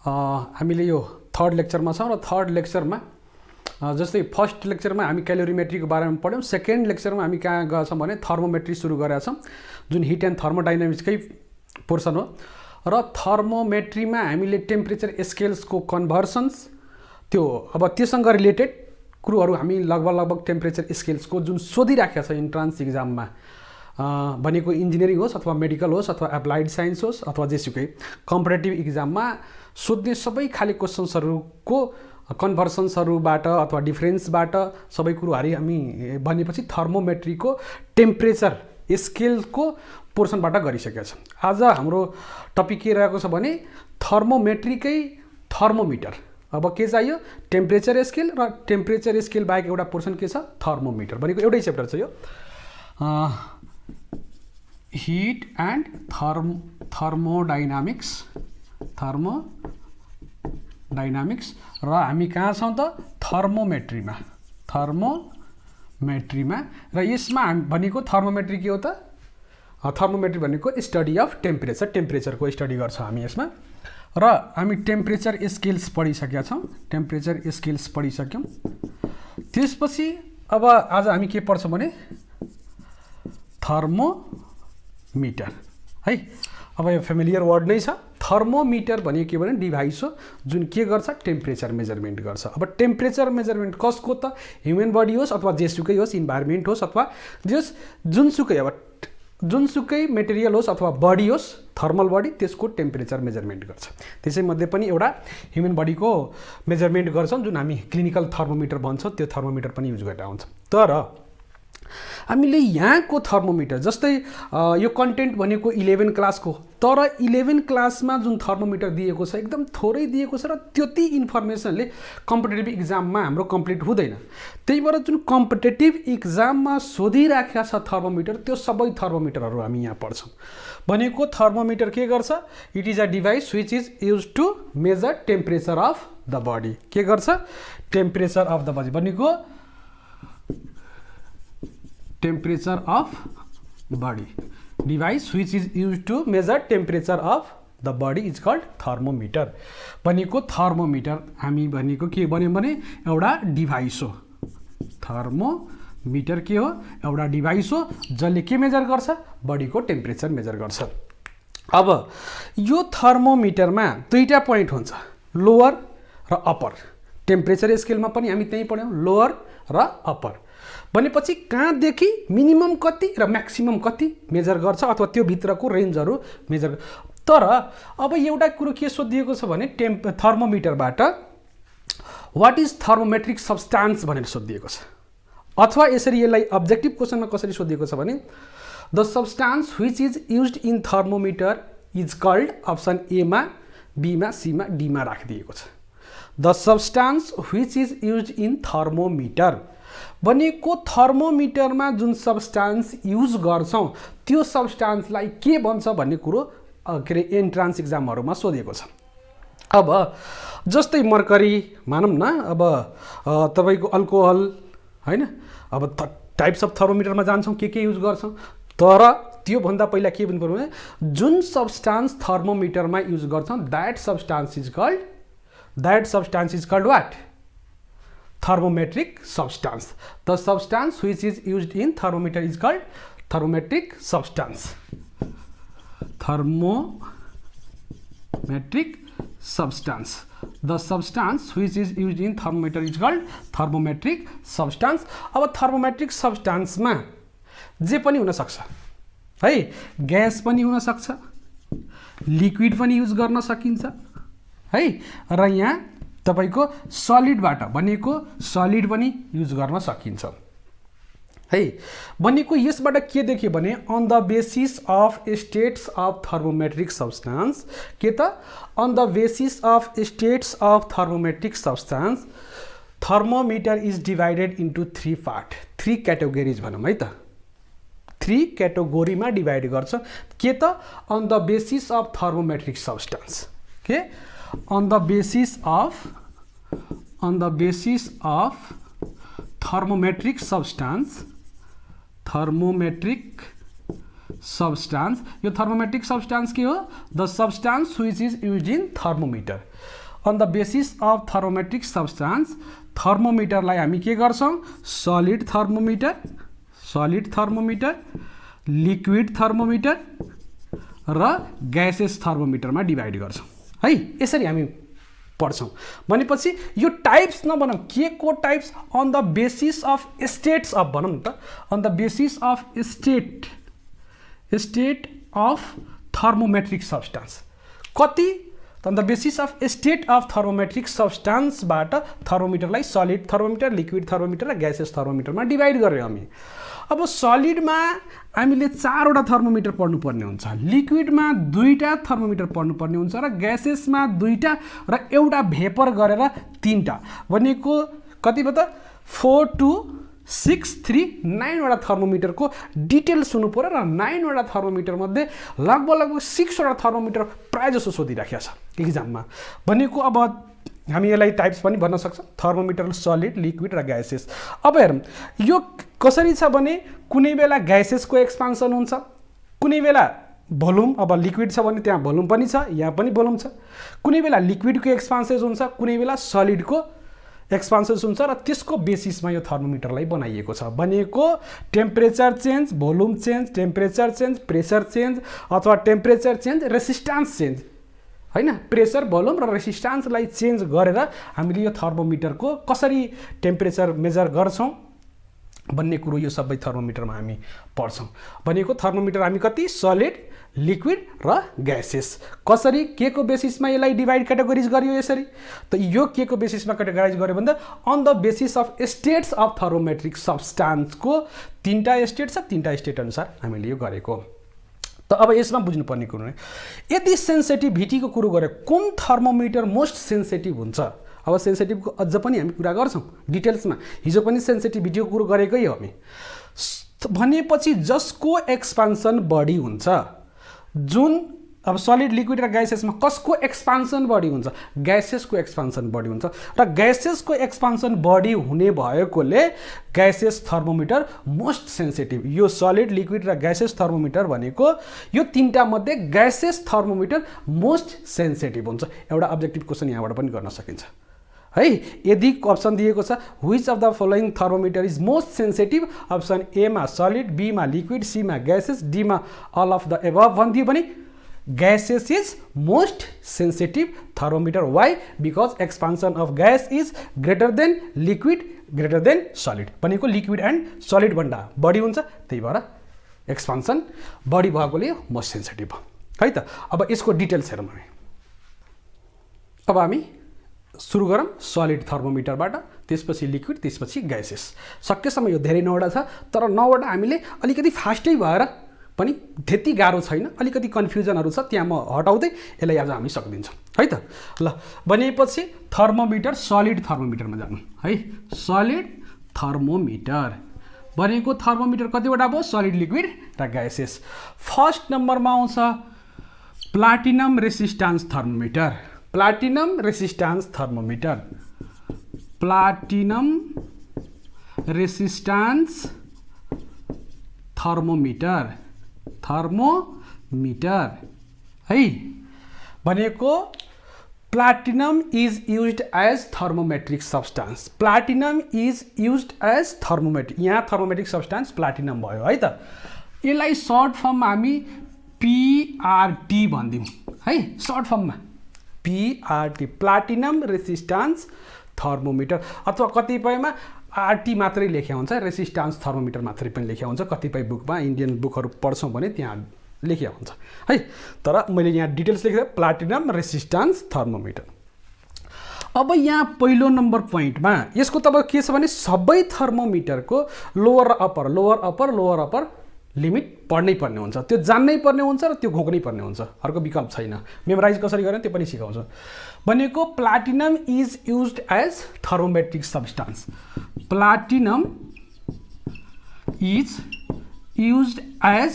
हामीले यो थर्ड लेक्चरमा छौँ र थर्ड लेक्चरमा जस्तै फर्स्ट लेक्चरमा हामी क्यालोरीमेट्रीको बारेमा पढ्यौँ, सेकेन्ड लेक्चरमा हामी कहाँ गएका छौँ भने थर्मोमेट्री सुरु गरेका छौँ, जुन हिट एन्ड थर्मोडाइनामिक्सकै पोर्सन हो। र थर्मोमेट्रीमा हामीले टेम्परेचर स्केल्सको कन्भर्सन्स, त्यो अब त्योसँग रिलेटेड कुरोहरू हामी लगभग टेम्परेचर स्केल्सको जुन सोधिराखेको छ इन्ट्रान्स इक्जाममा, भनेको इन्जिनियरिङ होस् अथवा मेडिकल होस् अथवा एप्लाइड साइन्स होस् अथवा जेसुकै कम्पिटेटिभ इक्जाममा सोध्ने सबै खाले क्वेसन्सहरूको कन्भर्सन्सहरूबाट अथवा डिफरेन्सबाट सबै कुरोहरू हामी भनेपछि थर्मोमेट्रीको टेम्परेचर स्केलको पोर्सनबाट गरिसकेका छौँ। आज हाम्रो टपिक के रहेको छ भने थर्मोमेट्रीकै थर्मोमिटर। अब के चाहियो? टेम्परेचर स्केल र टेम्परेचर स्केल बाहेक एउटा पोर्सन के छ? थर्मोमिटर। भनेको एउटै च्याप्टर छ यो, हिट एन्ड थर्मोडाइनामिक्स र हामी कहाँ छौँ त? थर्मोमेट्रीमा। र यसमा हामी भनेको थर्मोमेट्री के हो त? थर्मोमेट्री भनेको स्टडी अफ टेम्परेचरको स्टडी गर्छौँ हामी यसमा। र हामी टेम्परेचर स्केल्स पढिसकेका छौँ, पढिसक्यौँ। त्यसपछि अब आज हामी के पढ्छौँ भने थर्मोमिटर है। अब यो फेमिलियर वर्ड नै छ। थर्मोमिटर भनेको के भने डिभाइस हो जुन के गर्छ? टेम्परेचर मेजरमेन्ट गर्छ। अब टेम्परेचर मेजरमेन्ट कसको त? ह्युमन बडी होस् अथवा जेसुकै होस्, इन्भाइरोमेन्ट होस् अथवा जुनसुकै मेटेरियल होस् अथवा बडी होस्, थर्मल बडी, त्यसको टेम्परेचर मेजरमेन्ट गर्छ। त्यसैमध्ये पनि एउटा ह्युमन बडीको मेजरमेन्ट गर्छौँ जुन हामी क्लिनिकल थर्मोमिटर भन्छौँ, त्यो थर्मोमिटर पनि युज गरेर आउँछौँ। तर हामीले यहाँको थर्मोमिटर जस्तै यो कन्टेन्ट भनेको 11 क्लासको, तर 11 क्लासमा जुन थर्मोमिटर दिएको छ एकदम थोरै दिएको छ र त्यति इन्फर्मेसनले कम्पिटेटिभ इक्जाममा हाम्रो कम्प्लिट हुँदैन। त्यही भएर जुन कम्पिटेटिभ इक्जाममा सोधिराखेका छ थर्मोमिटर, त्यो सबै थर्मोमिटरहरू हामी यहाँ पढ्छौँ। भनेको थर्मोमिटर के गर्छ? It is a device which is use to measure temperature of the body. के गर्छ? टेम्परेचर अफ द बडी भनेको temperature of body. Device which is use to measure temperature of the body is called thermometer. भनेको thermometer हामी भनेको के भन्यौँ भने एउटा डिभाइस हो। थर्मोमिटर के हो? एउटा डिभाइस हो जसले के मेजर गर्छ? बडीको टेम्परेचर मेजर गर्छ। अब यो थर्मोमिटरमा दुईवटा पोइन्ट हुन्छ, लोअर र अप्पर। टेम्परेचर स्केलमा पनि हामी त्यही पढ्यौँ, लोअर र अप्पर। भनेपछि कहाँदेखि मिनिमम कति र म्याक्सिमम कति मेजर गर्छ अथवा त्यो भित्रको रेन्जहरू मेजर। तर अब एउटा कुरो के सोधिएको छ भने थर्मोमिटरबाट वाट इज थर्मोमेट्रिक सब्सटान्स भनेर सोधिएको छ। अथवा यसरी यसलाई अब्जेक्टिभ क्वेसनमा कसरी सोधिएको छ भने the substance which is used in thermometer is called, option एमा, बीमा, सीमा, डीमा राखिदिएको छ। The substance which is used in thermometer भनेको थर्मोमिटरमा जुन सब्सटान्स युज गर्छौँ त्यो सब्सटान्सलाई के भन्छ भन्ने कुरो के अरे एन्ट्रान्स इक्जामहरूमा सोधिएको छ। अब जस्तै मर्करी मानौँ न, अब तपाईँको अल्कोहल होइन, अब टाइप्स अफ थर्मोमिटरमा जान्छौँ के युज गर्छौँ, तर त्योभन्दा पहिला के भन्नु पर्यो भने जुन सब्सटान्स थर्मोमिटरमा युज गर्छौँ that substance is called what? Thermometric substance. The substance which is used in thermometer is called thermometric substance. Thermometric substance. The substance which is used in thermometer is called thermometric substance. अब thermometric substance मा जे पनि हुन सक्छ है, gas पनि हुन सक्छ, लिक्विड पनि युज गर्न सकिन्छ है, र यहाँ तपाईको सलिडबाट भनेको सलिड पनि युज गर्न सकिन्छ है। भनेको यसबाट के देखियो भने on the basis of states of thermometric substance, के त on the basis of states of thermometric substance thermometer is divided into 3 part, 3 categories भनौँ है त, 3 क्याटेगोरीमा डिभाइड गर्छ। के त on the basis of thermometric substance, के on the basis of thermometric substance substance. यो थर्मोमेट्रिक सब्सटेंस के हो? The substance which is used in thermometer. On the basis of thermometric substance थर्मोमीटरलाई हामी के गर्छौँ? सलिड थर्मोमीटर, लिक्विड थर्मोमीटर र gases थर्मोमीटरमा divide गर्छौँ है। यसरी हामी पढ्छौँ। भनेपछि यो टाइप्स नभनौँ, के को types? On the basis of states of भनौँ न त, on the basis of state of thermometric substance. कति? On the basis of state of thermometric सब्सटेंसबाट थर्मोमिटरलाई सलिड थर्मोमिटर, लिक्विड थर्मोमिटर र ग्यासेस थर्मोमिटरमा डिभाइड गरेँ हामी। अब सलिडमा हामीले 4वटा थर्मोमिटर पढ्नुपर्ने हुन्छ, लिक्विडमा 2टा थर्मोमिटर पढ्नुपर्ने हुन्छ र ग्यासेसमा 2टा र एउटा भेपर गरेर 3टा। भनेको कति भयो त? 4 2 6 3 9वटा थर्मोमिटरको डिटेल्स हुनु पर्यो र 9वटा थर्मोमिटर मध्ये लगभग 6वटा थर्मोमिटर प्रायः जसो सोधिराखेको छ इक्जाममा। भनेको अब हामी यसलाई टाइप्स पनि भन्न सक्छौँ, थर्मोमिटर सलिड, लिक्विड र ग्यासेस। अब हेरौँ यो कसरी छ भने कुनै बेला ग्यासेसको एक्सपान्सन हुन्छ, कुनै बेला भोल्युम, अब लिक्विड छ भने त्यहाँ भोल्युम पनि छ, यहाँ पनि भोल्युम छ। कुनै बेला लिक्विडको एक्सपान्सेस हुन्छ, कुनै बेला सलिडको एक्सपान्सेस हुन्छ र त्यसको बेसिसमा यो थर्मोमिटरलाई बनाइएको छ। भनेको temperature change, volume change, temperature change, pressure change अथवा टेम्परेचर चेन्ज, रेसिस्टेन्स चेन्ज हैन, प्रेसर, भोल्युम र रेसिस्टेन्सलाई चेन्ज गरेर हामीले यो थर्मोमिटरको कसरी टेम्परेचर मेजर गर्छौँ भन्ने कुरो यो सबै थर्मोमिटरमा हामी पढ्छौँ। भनेको थर्मोमिटर हामी कति? सलिड, लिक्विड र ग्यासेस। कसरी, के को बेसिसमा यसलाई डिभाइड क्याटेगोरिज गरियो यसरी? त यो के को बेसिसमा क्याटेगोराइज गर्यो भन्दा on the basis of states of thermometric सब्सटेन्सको 3टा स्टेट छ, 3टा स्टेट अनुसार हामीले यो गरेको। त अब यसमा बुझ्नुपर्ने कुरो नै, यदि सेन्सिटिभिटीको कुरो गरे कुन थर्मोमिटर मोस्ट सेन्सिटिभ हुन्छ? अब सेन्सिटिभको अझ पनि हामी कुरा गर्छौँ डिटेल्समा, हिजो पनि सेन्सिटिभिटीको कुरो गरेकै हो हामी। भनेपछि जसको एक्सपान्सन बढी हुन्छ, जुन अब सलिड, लिक्विड र ग्यासेसमा कसको एक्सपान्सन बढी हुन्छ? ग्यासेसको एक्सपान्सन बढी हुन्छ र ग्यासेसको एक्सपान्सन बढी हुने भएकोले ग्यासेस थर्मोमिटर मोस्ट सेन्सिटिभ। यो सलिड, लिक्विड र ग्यासेस थर्मोमिटर भनेको यो 3टा मध्ये ग्यासेस थर्मोमिटर मोस्ट सेन्सिटिभ हुन्छ। एउटा अब्जेक्टिभ क्वेसन यहाँबाट पनि गर्न सकिन्छ है। यदि अप्सन दिएको छ which of the following thermometer is most sensitive, option A मा सलिड, बी मा लिक्विड, सी मा ग्यासेस, डी मा अल अफ द एबभ भनिदियो भने gases is most sensitive thermometer. Why? Because expansion of gas is greater than liquid, greater than solid. भनेको liquid and solid भन्दा बढी हुन्छ, त्यही भएर एक्सपान्सन बढी भएकोले मोस्ट सेन्सिटिभ है त। अब यसको डिटेल्स हेरौँ हामी। अब हामी सुरु गरौँ सलिड थर्मोमिटरबाट, त्यसपछि लिक्विड, त्यसपछि ग्यासेस। सकेसम्म यो धेरै 9वटा छ, तर 9वटा हामीले अलिकति फास्टै भएर पनि त्यति गाह्रो छैन, अलिकति कन्फ्युजनहरू छ, त्यहाँ म हटाउँदै यसलाई आज हामी सकिदिन्छौँ है त। ल भनेपछि थर्मोमिटर, सलिड थर्मोमिटरमा जानु है। सलिड थर्मोमिटर भनेको थर्मोमिटर कतिवटा भयो? सलिड, लिक्विड र ग्यासेस। फर्स्ट नम्बरमा आउँछ platinum resistance thermometer. Platinum resistance thermometer, platinum resistance thermometer, thermometer है। भनेको platinum is used as thermometric substance. Platinum is used as thermometric, यहाँ थर्मोमेट्रिक सब्सटेन्स प्लाटिनम भयो है त। यसलाई सर्ट फर्ममा हामी पीआरटी भनिदिउँ है, सर्ट फर्ममा पीआरटी, प्लाटिनम रेसिस्टेन्स थर्मोमिटर। अथवा कतिपयमा आरटी मात्रै लेख्या हुन्छ, रेसिस्टेन्स थर्मोमिटर मात्रै पनि लेख्या हुन्छ। कतिपय बुकमा, इन्डियन बुकहरू पढ्छौँ भने त्यहाँ लेख्या हुन्छ है। तर मैले यहाँ डिटेल्स लेखेँ प्लाटिनम रेसिस्टेन्स थर्मोमिटर। अब यहाँ पहिलो नम्बर पोइन्टमा यसको तब के छ भने सबै थर्मोमिटरको लोवर र upper, lower upper, lower upper limit पढ्नै पर्ने हुन्छ, त्यो जान्नै पर्ने हुन्छ र त्यो घोक्नै पर्ने हुन्छ, अर्को विकल्प छैन। मेमोराइज कसरी गर्ने त्यो पनि सिकाउँछु। भनेको platinum is used as thermometric substance. Platinum is used as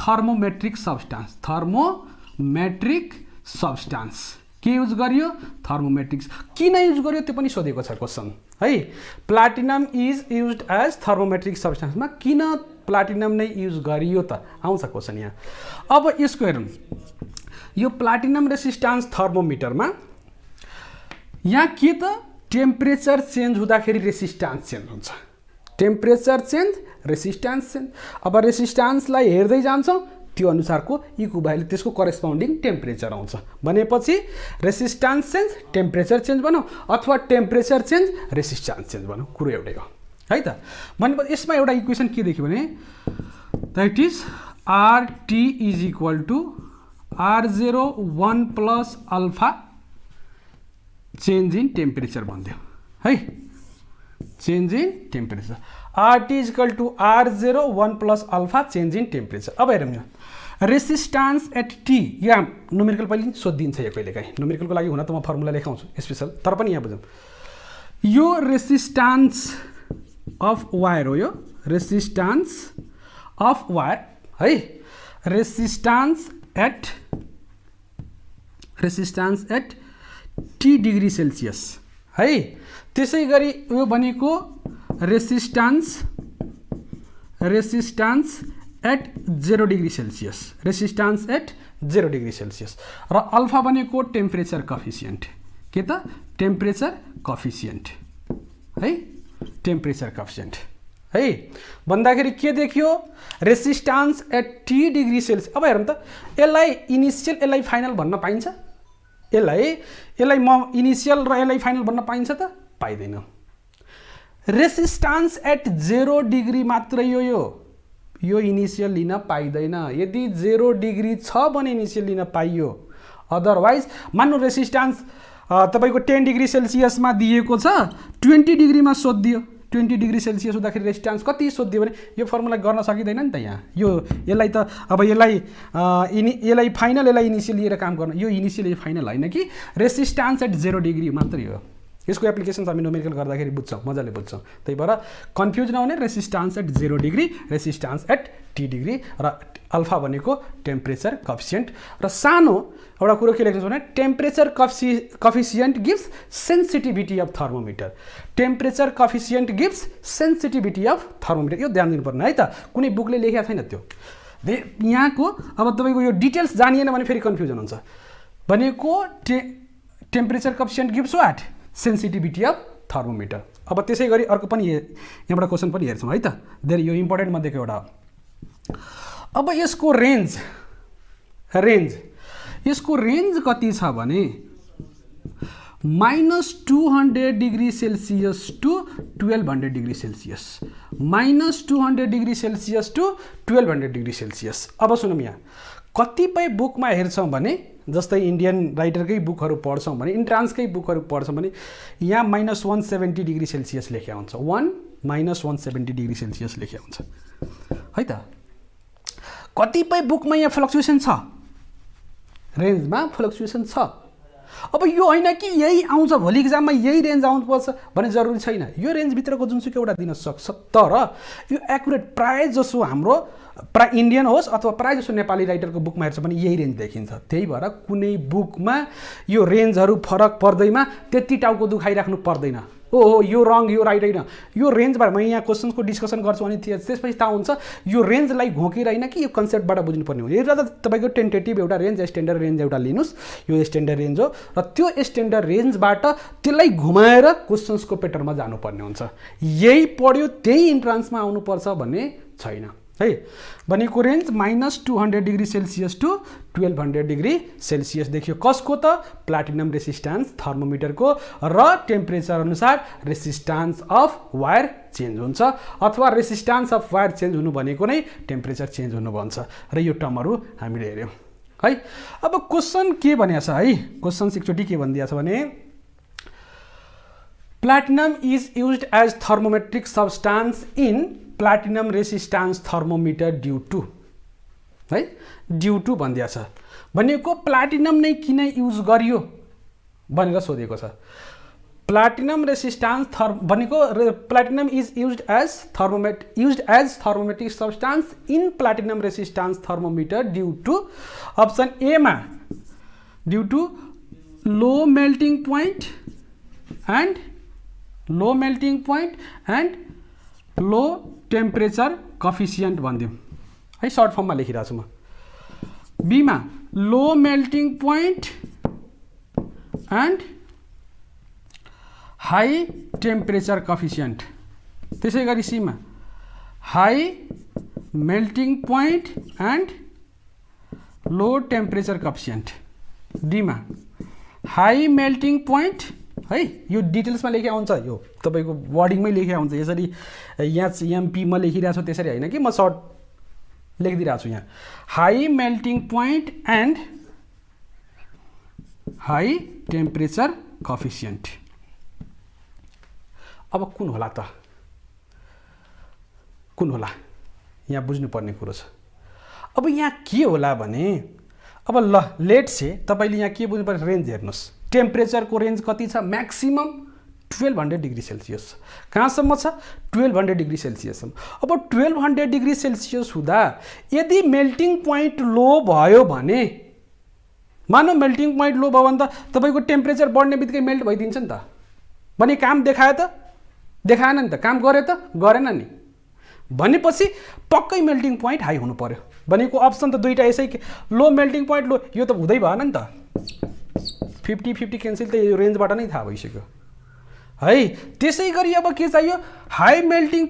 thermometric substance, thermometric substance के युज गरियो थर्मोमेट्रिक्स किन युज गरियो त्यो पनि सोधेको छ क्वेसन है platinum is used as thermometric सब्स्टेन्समा किन प्लाटिनम नै युज गरियो त आउँछ क्वेसन यहाँ अब यसको हेरौँ यो प्लाटिनम रेसिस्टेन्स थर्मोमिटरमा यहाँ के त टेम्परेचर चेन्ज हुँदाखेरि रेसिस्टेन्स चेन्ज हुन्छ टेम्परेचर चेन्ज रेसिस्टेन्स चेन्ज अब रेसिस्टेन्सलाई हेर्दै जान्छौँ त्यो अनुसारको इक्विभ्यालेन्ट त्यसको करेस्पोन्डिङ टेम्परेचर आउँछ भनेपछि रेसिस्टेन्स चेन्ज टेम्परेचर चेन्ज भनौँ अथवा टेम्परेचर चेन्ज रेसिस्टेन्स चेन्ज भनौँ कुरो एउटै हो है त भनेपछि यसमा एउटा इक्वेसन के देख्यो भने that is RT is equal to R0 1 plus alpha change in temperature भन्थ्यो है change in temperature RT is equal to R0 1 plus alpha change in temperature अब हेरौँ यहाँ रेसिस्टेन्स एट टी यहाँ न्युमेरिकल पहिले सोधिदिन्छ यो कहिलेकाहीँ न्युमेरिकलको लागि हुन त म फर्मुला लेखाउँछु स्पेसल तर पनि यहाँ बुझौँ यो रेसिस्टेन्स अफ वायर हो यो रेसिस्टेन्स अफ वायर है resistance at T degree Celsius है त्यसै गरी यो भनेको resistance at 0 degree Celsius resistance at 0 degree Celsius र अल्फा भनेको टेम्परेचर कफिसियन्ट के त टेम्परेचर कफिसियन्ट है टेम्परेचर कफिसियन्ट है भन्दाखेरि के देखियो resistance at T degree Celsius अब हेरौँ त यसलाई इनिसियल यसलाई फाइनल भन्न पाइन्छ यसलाई म इनिसियल र यसलाई फाइनल भन्न पाइन्छ त पाइँदैन रेसिस्टेन्स एट 0 डिग्री मात्रै यो इनिसियल लिन पाइँदैन यदि 0 डिग्री छ भने इनिसियल लिन पाइयो अदरवाइज मान्नु रेसिस्टेन्स तपाईको 10 डिग्री सेल्सियसमा दिएको छ 20 डिग्रीमा सोधिदियो 20 डिग्री सेल्सियस हुँदाखेरि रेसिस्टेन्स कति सोधिदियो भने यो फर्मुला गर्न सकिँदैन नि त यहाँ यसलाई त अब यसलाई फाइनल यसलाई इनिसियल लिएर काम गर्न यो इनिसियल फाइनल होइन कि रेसिस्टेन्स एट 0 डिग्री मात्रै हो यसको एप्लिकेसन्स हामी न्युमेरिकल गर्दाखेरि बुझ्छौँ मजाले बुझ्छौँ त्यही भएर कन्फ्युज नहुने resistance at 0 degree resistance at T degree र अल्फा भनेको टेम्परेचर कफिसियन्ट र सानो एउटा कुरो के लेख्छ भने temperature coefficient gives sensitivity of thermometer temperature coefficient gives sensitivity of thermometer यो ध्यान दिनुपर्ने है त कुनै बुकले लेखेको छैन त्यो यहाँको अब तपाईँको यो डिटेल्स जानिएन भने फेरि कन्फ्युजन हुन्छ भनेको temperature coefficient gives what sensitivity of thermometer अब त्यसै गरी अर्को पनि यहाँबाट क्वेसन पनि हेर्छौँ है त धेरै यो इम्पोर्टेन्ट मध्येको एउटा अब यसको रेन्ज यसको रेन्ज कति छ भने -200 degree Celsius to 1200 degree Celsius -200 degree Celsius to 1200 degree Celsius अब सुनौँ यहाँ कतिपय बुकमा हेर्छौँ भने जस्तै इन्डियन राइटरकै बुकहरू पढ्छौँ भने इन्ट्रान्सकै बुकहरू पढ्छौँ भने यहाँ -170 डिग्री सेल्सियस लेखेको हुन्छ -170 डिग्री सेल्सियस लेखेको हुन्छ है त कतिपय बुकमा यहाँ फ्लक्चुएसन छ रेन्जमा फ्लक्चुएसन छ अब यो होइन कि यही आउँछ भोलि इक्जाममा यही रेन्ज आउनुपर्छ भन्ने जरुरी छैन यो रेन्जभित्रको जुनसुकै एउटा दिन सक्छ तर यो एक्युरेट प्राय जसो हाम्रो प्राय इन्डियन होस् अथवा प्राय जसो नेपाली राइटरको बुकमा हेर्छ भने यही रेन्ज देखिन्छ त्यही भएर कुनै बुकमा यो रेन्जहरू फरक पर्दैमा त्यति टाउको दुखाइराख्नु पर्दैन ओहो यो रङ यो राइट होइन यो रेन्जबाट म यहाँ क्वेसन्सको डिस्कसन गर्छु अनि त्यसपछि थाहा हुन्छ यो रेन्जलाई घोकेर होइन कि यो कन्सेप्टबाट बुझ्नुपर्ने हो एउटा त तपाईँको टेन्टेटिभ एउटा रेन्ज स्ट्यान्डर्ड रेन्ज एउटा लिनुहोस् यो स्ट्यान्डर्ड रेन्ज हो र त्यो स्ट्यान्डर्ड रेन्जबाट त्यसलाई घुमाएर क्वेसन्सको पेटर्नमा जानुपर्ने हुन्छ यही पढ्यो त्यही इन्ट्रान्समा आउनुपर्छ भन्ने छैन है भनेको range -200 degree Celsius to 1200 degree Celsius देखियो कसको त प्लाटिनम रेसिस्टेन्स थर्मोमिटरको र टेम्परेचर अनुसार रेसिस्टेन्स अफ वायर चेन्ज हुन्छ अथवा रेसिस्टेन्स अफ वायर चेन्ज हुनु भनेको नै टेम्परेचर चेन्ज हुनु भन्छ र यो टर्महरू हामीले हेऱ्यौँ है अब क्वेसन के भनेको छ है क्वेसन एकचोटि के भनिदिएको छ भने platinum is used as thermometric substance in platinum resistance thermometer due to है ड्यू टू भनिदिएको छ भनेको प्लाटिनम नै किन युज गरियो भनेर सोधेको छ प्लाटिनम रेसिस्टेन्स भनेको platinum is used as thermometric substance in platinum resistance thermometer due to option A मा due to low melting point and low temperature coefficient भनिदिउँ है, सर्ट फर्ममा लेखिरहेको छु म। बीमा low melting point and high temperature coefficient. त्यसै गरी सीमा high melting point and low temperature coefficient. डीमा हाई मेल्टिङ पोइन्ट है, यो डिटेल्समा लेखेको हुन्छ, यो तपाईँको वर्डिङमै लेखेको हुन्छ। यसरी यहाँ एमपीमा लेखिरहेको छु त्यसरी होइन कि, म सर्ट लेखिदिइरहेको छु यहाँ। High melting point and high temperature coefficient. अब कुन होला त, कुन होला यहाँ बुझ्नुपर्ने कुरो छ। अब यहाँ के होला भने, अब ल लेट से तपाईँले यहाँ के बुझ्नु पर्यो, रेन्ज हेर्नुहोस्। टेम्परेचरको रेन्ज कति छ, म्याक्सिमम 1200 डिग्री सेल्सियस। कहाँसम्म छ, 1200 डिग्री सेल्सियससम्म। अब 1200 डिग्री सेल्सियस हुँदा यदि मेल्टिङ पोइन्ट लो भयो भने, मानौ मेल्टिङ पोइन्ट लो भयो भने त तपाईँको टेम्परेचर बढ्ने बित्तिकै मेल्ट भइदिन्छ नि त। भने काम देखायो त, देखाएन नि त, काम गरे त, गरेन नि। भनेपछि पक्कै मेल्टिङ पोइन्ट हाई हुनु पर्यो। भनेको अप्सन त दुईवटा यसै, लो मेल्टिङ पोइन्ट लो, यो त हुँदै भएन नि त। 50-50 क्यान्सल त यो रेन्जबाट नै थाहा भइसक्यो है। त्यसै गरी अब के चाहियो, हाई मेल्टिङ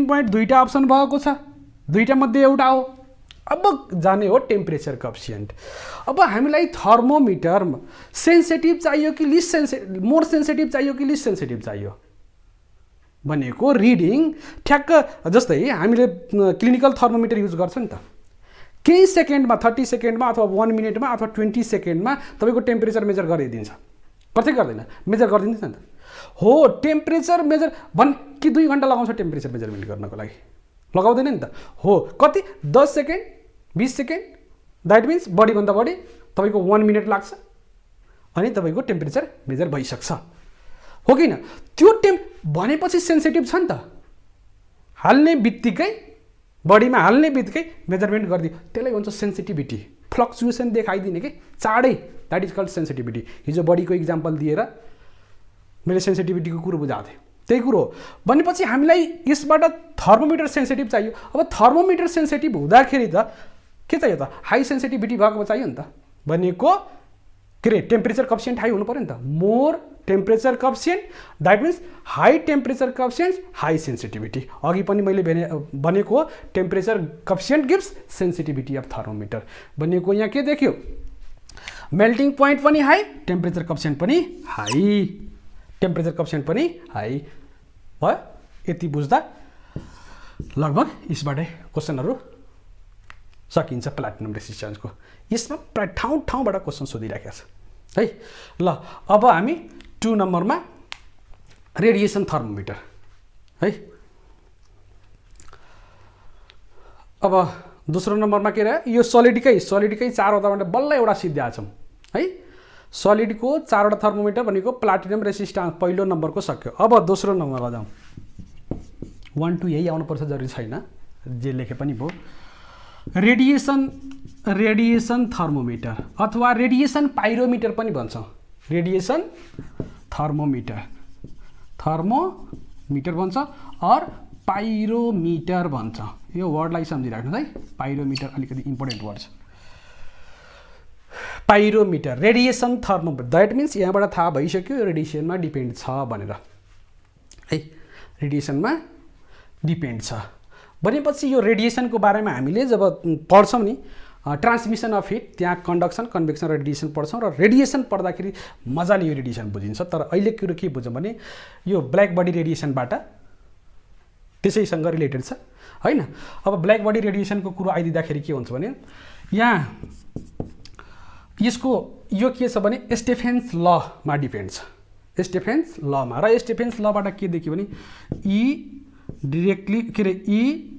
पोइन्ट दुईवटा अप्सन भएको छ, दुईवटा मध्ये एउटा हो। अब जाने हो टेम्परेचर कफिसियन्ट। अब हामीलाई थर्मोमिटर सेन्सिटिभ चाहियो कि लिस्ट सेन्सिटिभ, मोर सेन्सिटिभ चाहियो कि लिस्ट सेन्सिटिभ चाहियो भनेको रिडिङ ठ्याक्क जस्तै हामीले क्लिनिकल थर्मोमिटर युज गर्छ नि त। केही सेकेन्डमा, 30 सेकेन्डमा अथवा 1 मिनटमा अथवा 20 सेकेन्डमा तपाईँको टेम्परेचर मेजर गरिदिन्छ, गर्दै गर्दैन, मेजर गरिदिन्छ नि त। हो, टेम्परेचर मेजर कि 2 घन्टा लगाउँछ टेम्परेचर मेजरमेन्ट गर्नको लागि, लगाउँदैन नि त। हो, कति 10 सेकेन्ड 20 सेकेन्ड, द्याट मिन्स बढीभन्दा बढी तपाईँको 1 मिनट लाग्छ अनि तपाईँको टेम्परेचर मेजर भइसक्छ, हो कि न। त्यो भनेपछि सेन्सिटिभ छ नि त। हाल्ने बित्तिकै, बडीमा हाल्ने बित्तिकै मेजरमेन्ट गरिदियो, त्यसलाई भन्छ सेन्सिटिभिटी। फ्लक्चुएसन देखाइदिने कि चाँडै, द्याट इज कल्ड सेन्सिटिभिटी। हिजो बडीको इक्जाम्पल दिएर मैले सेन्सिटिभिटीको कुरो बुझाएको थिएँ, त्यही कुरो हो। भनेपछि हामीलाई यसबाट थर्मोमिटर सेन्सिटिभ चाहियो। अब थर्मोमिटर सेन्सिटिभ हुँदाखेरि त के चाहियो त, हाई सेन्सिटिभिटी भएको चाहियो नि त। भनेको के अरे, टेम्परेचर कफिसियन्ट हाई हुनु पऱ्यो नि त। More temperature coefficient, that means high temperature coefficient, high sensitivity. अघि पनि मैले भनेको temperature coefficient gives sensitivity of thermometer. भनेको यहाँ के देखियो, मेल्टिङ पोइन्ट पनि हाई, टेम्परेचर कफिसियन्ट पनि हाई, टेम्परेचर कफिसियन्ट पनि हाई भयो। यति बुझ्दा लगभग यसबाटै क्वेसनहरू सकिन्छ प्लाटिनम रेसिस्टेन्सको। यसमा प्राय ठाउँबाट क्वेसन सोधिराखेको छ है। ल अब हामी 2 नम्बरमा रेडिएसन थर्मोमिटर है। अब दोस्रो नम्बरमा के रह्यो, यो सलिडकै 4वटाबाट बल्ल एउटा सिद्ध्याएको छौँ है। सलिडको 4वटा थर्मोमिटर भनेको प्लाटिनम रेसिस्टेन्स पहिलो नम्बरको सक्यो। अब दोस्रो नम्बरमा जाउँ। 1 2 यही आउनुपर्छ जरुरी छैन, जे लेखे पनि भयो। रेडिएसन थर्मोमिटर अथवा रेडिएसन पाइरोमिटर पनि भन्छौँ। रेडिएसन थर्मोमिटर भन्छ और पाइरोमिटर भन्छ। यो वर्डलाई सम्झिराख्नुहोस् है, पाइरोमिटर अलिकति इम्पोर्टेन्ट वर्ड छ। पाइरोमिटर, रेडिएसन थर्मोमिटर, द्याट मिन्स यहाँबाट थाहा भइसक्यो रेडिएसनमा डिपेन्ड छ भनेर है। रेडिएसनमा डिपेन्ड छ भनेपछि यो रेडिएसनको बारेमा हामीले जब पढ्छौँ नि, ट्रान्समिसन अफ हिट, त्यहाँ कन्डक्सन, कन्भेक्सन र रेडिएसन पढ्छौँ। र रेडिएसन पढ्दाखेरि मजाले यो रेडिएसन बुझिन्छ। तर अहिले कुरो के बुझौँ भने यो ब्ल्याक बडी रेडिएसनबाट त्यसैसँग रिलेटेड छ हैन। अब ब्ल्याक बडी रेडिएसनको कुरो आइदिँदाखेरि के हुन्छ भने, यहाँ यसको यो के छ भने स्टेफेन्स लमा डिपेन्ड छ। स्टेफेन्स लमा, र स्टेफेन्स लबाट के देखियो भने ई डिरेक्टली के अरे ई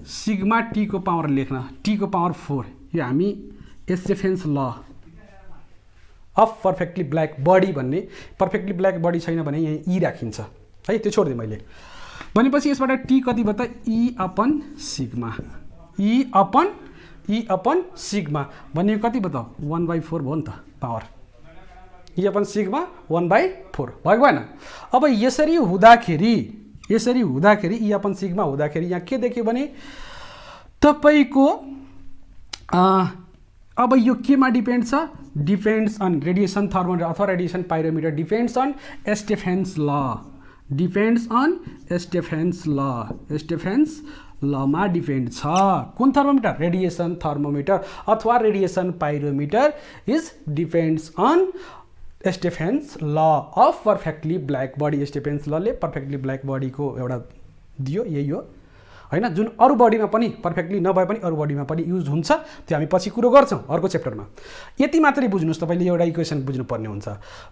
सिग्मा टी को पावर लेख्न, टी को पावर 4, यो हामी Stefan's law of perfectly black body भन्ने, पर्फेक्टली ब्ल्याक बडी छैन भने यहाँ ई राखिन्छ है, त्यो छोडिदिएँ मैले। भनेपछि यसबाट टी कति भयो त, ई अपन सिग्मा, ई अपन सिग्मा भनेको कति भयो त 1/4 भयो नि त। पावर E अपन सिग्मा 1/4 भएको भएन। अब यसरी हुँदाखेरि E अपन सिग्मा हुँदाखेरि यहाँ के देख्यो भने तपाईको अब यो केमा डिपेन्ड छ, डिपेन्ड्स अन रेडिएसन थर्मोमिटर अथवा radiation pyrometer depends on Stefan's लमा डिपेन्ड छ। कुन थर्मोमिटर? रेडिएसन थर्मोमिटर अथवा radiation pyrometer is depends on Stefan's law of perfectly black body. Stefan's लले पर्फेक्टली ब्ल्याक बडीको एउटा दियो, यही हो हैन, जुन अरू बडीमा पनि पर्फेक्टली नभए पनि अरू बडीमा पनि युज हुन्छ, त्यो हामी पछि कुरो गर्छौँ अर्को च्याप्टरमा। यति मात्रै बुझ्नुहोस्, तपाईँले एउटा इक्वेसन बुझ्नुपर्ने हुन्छ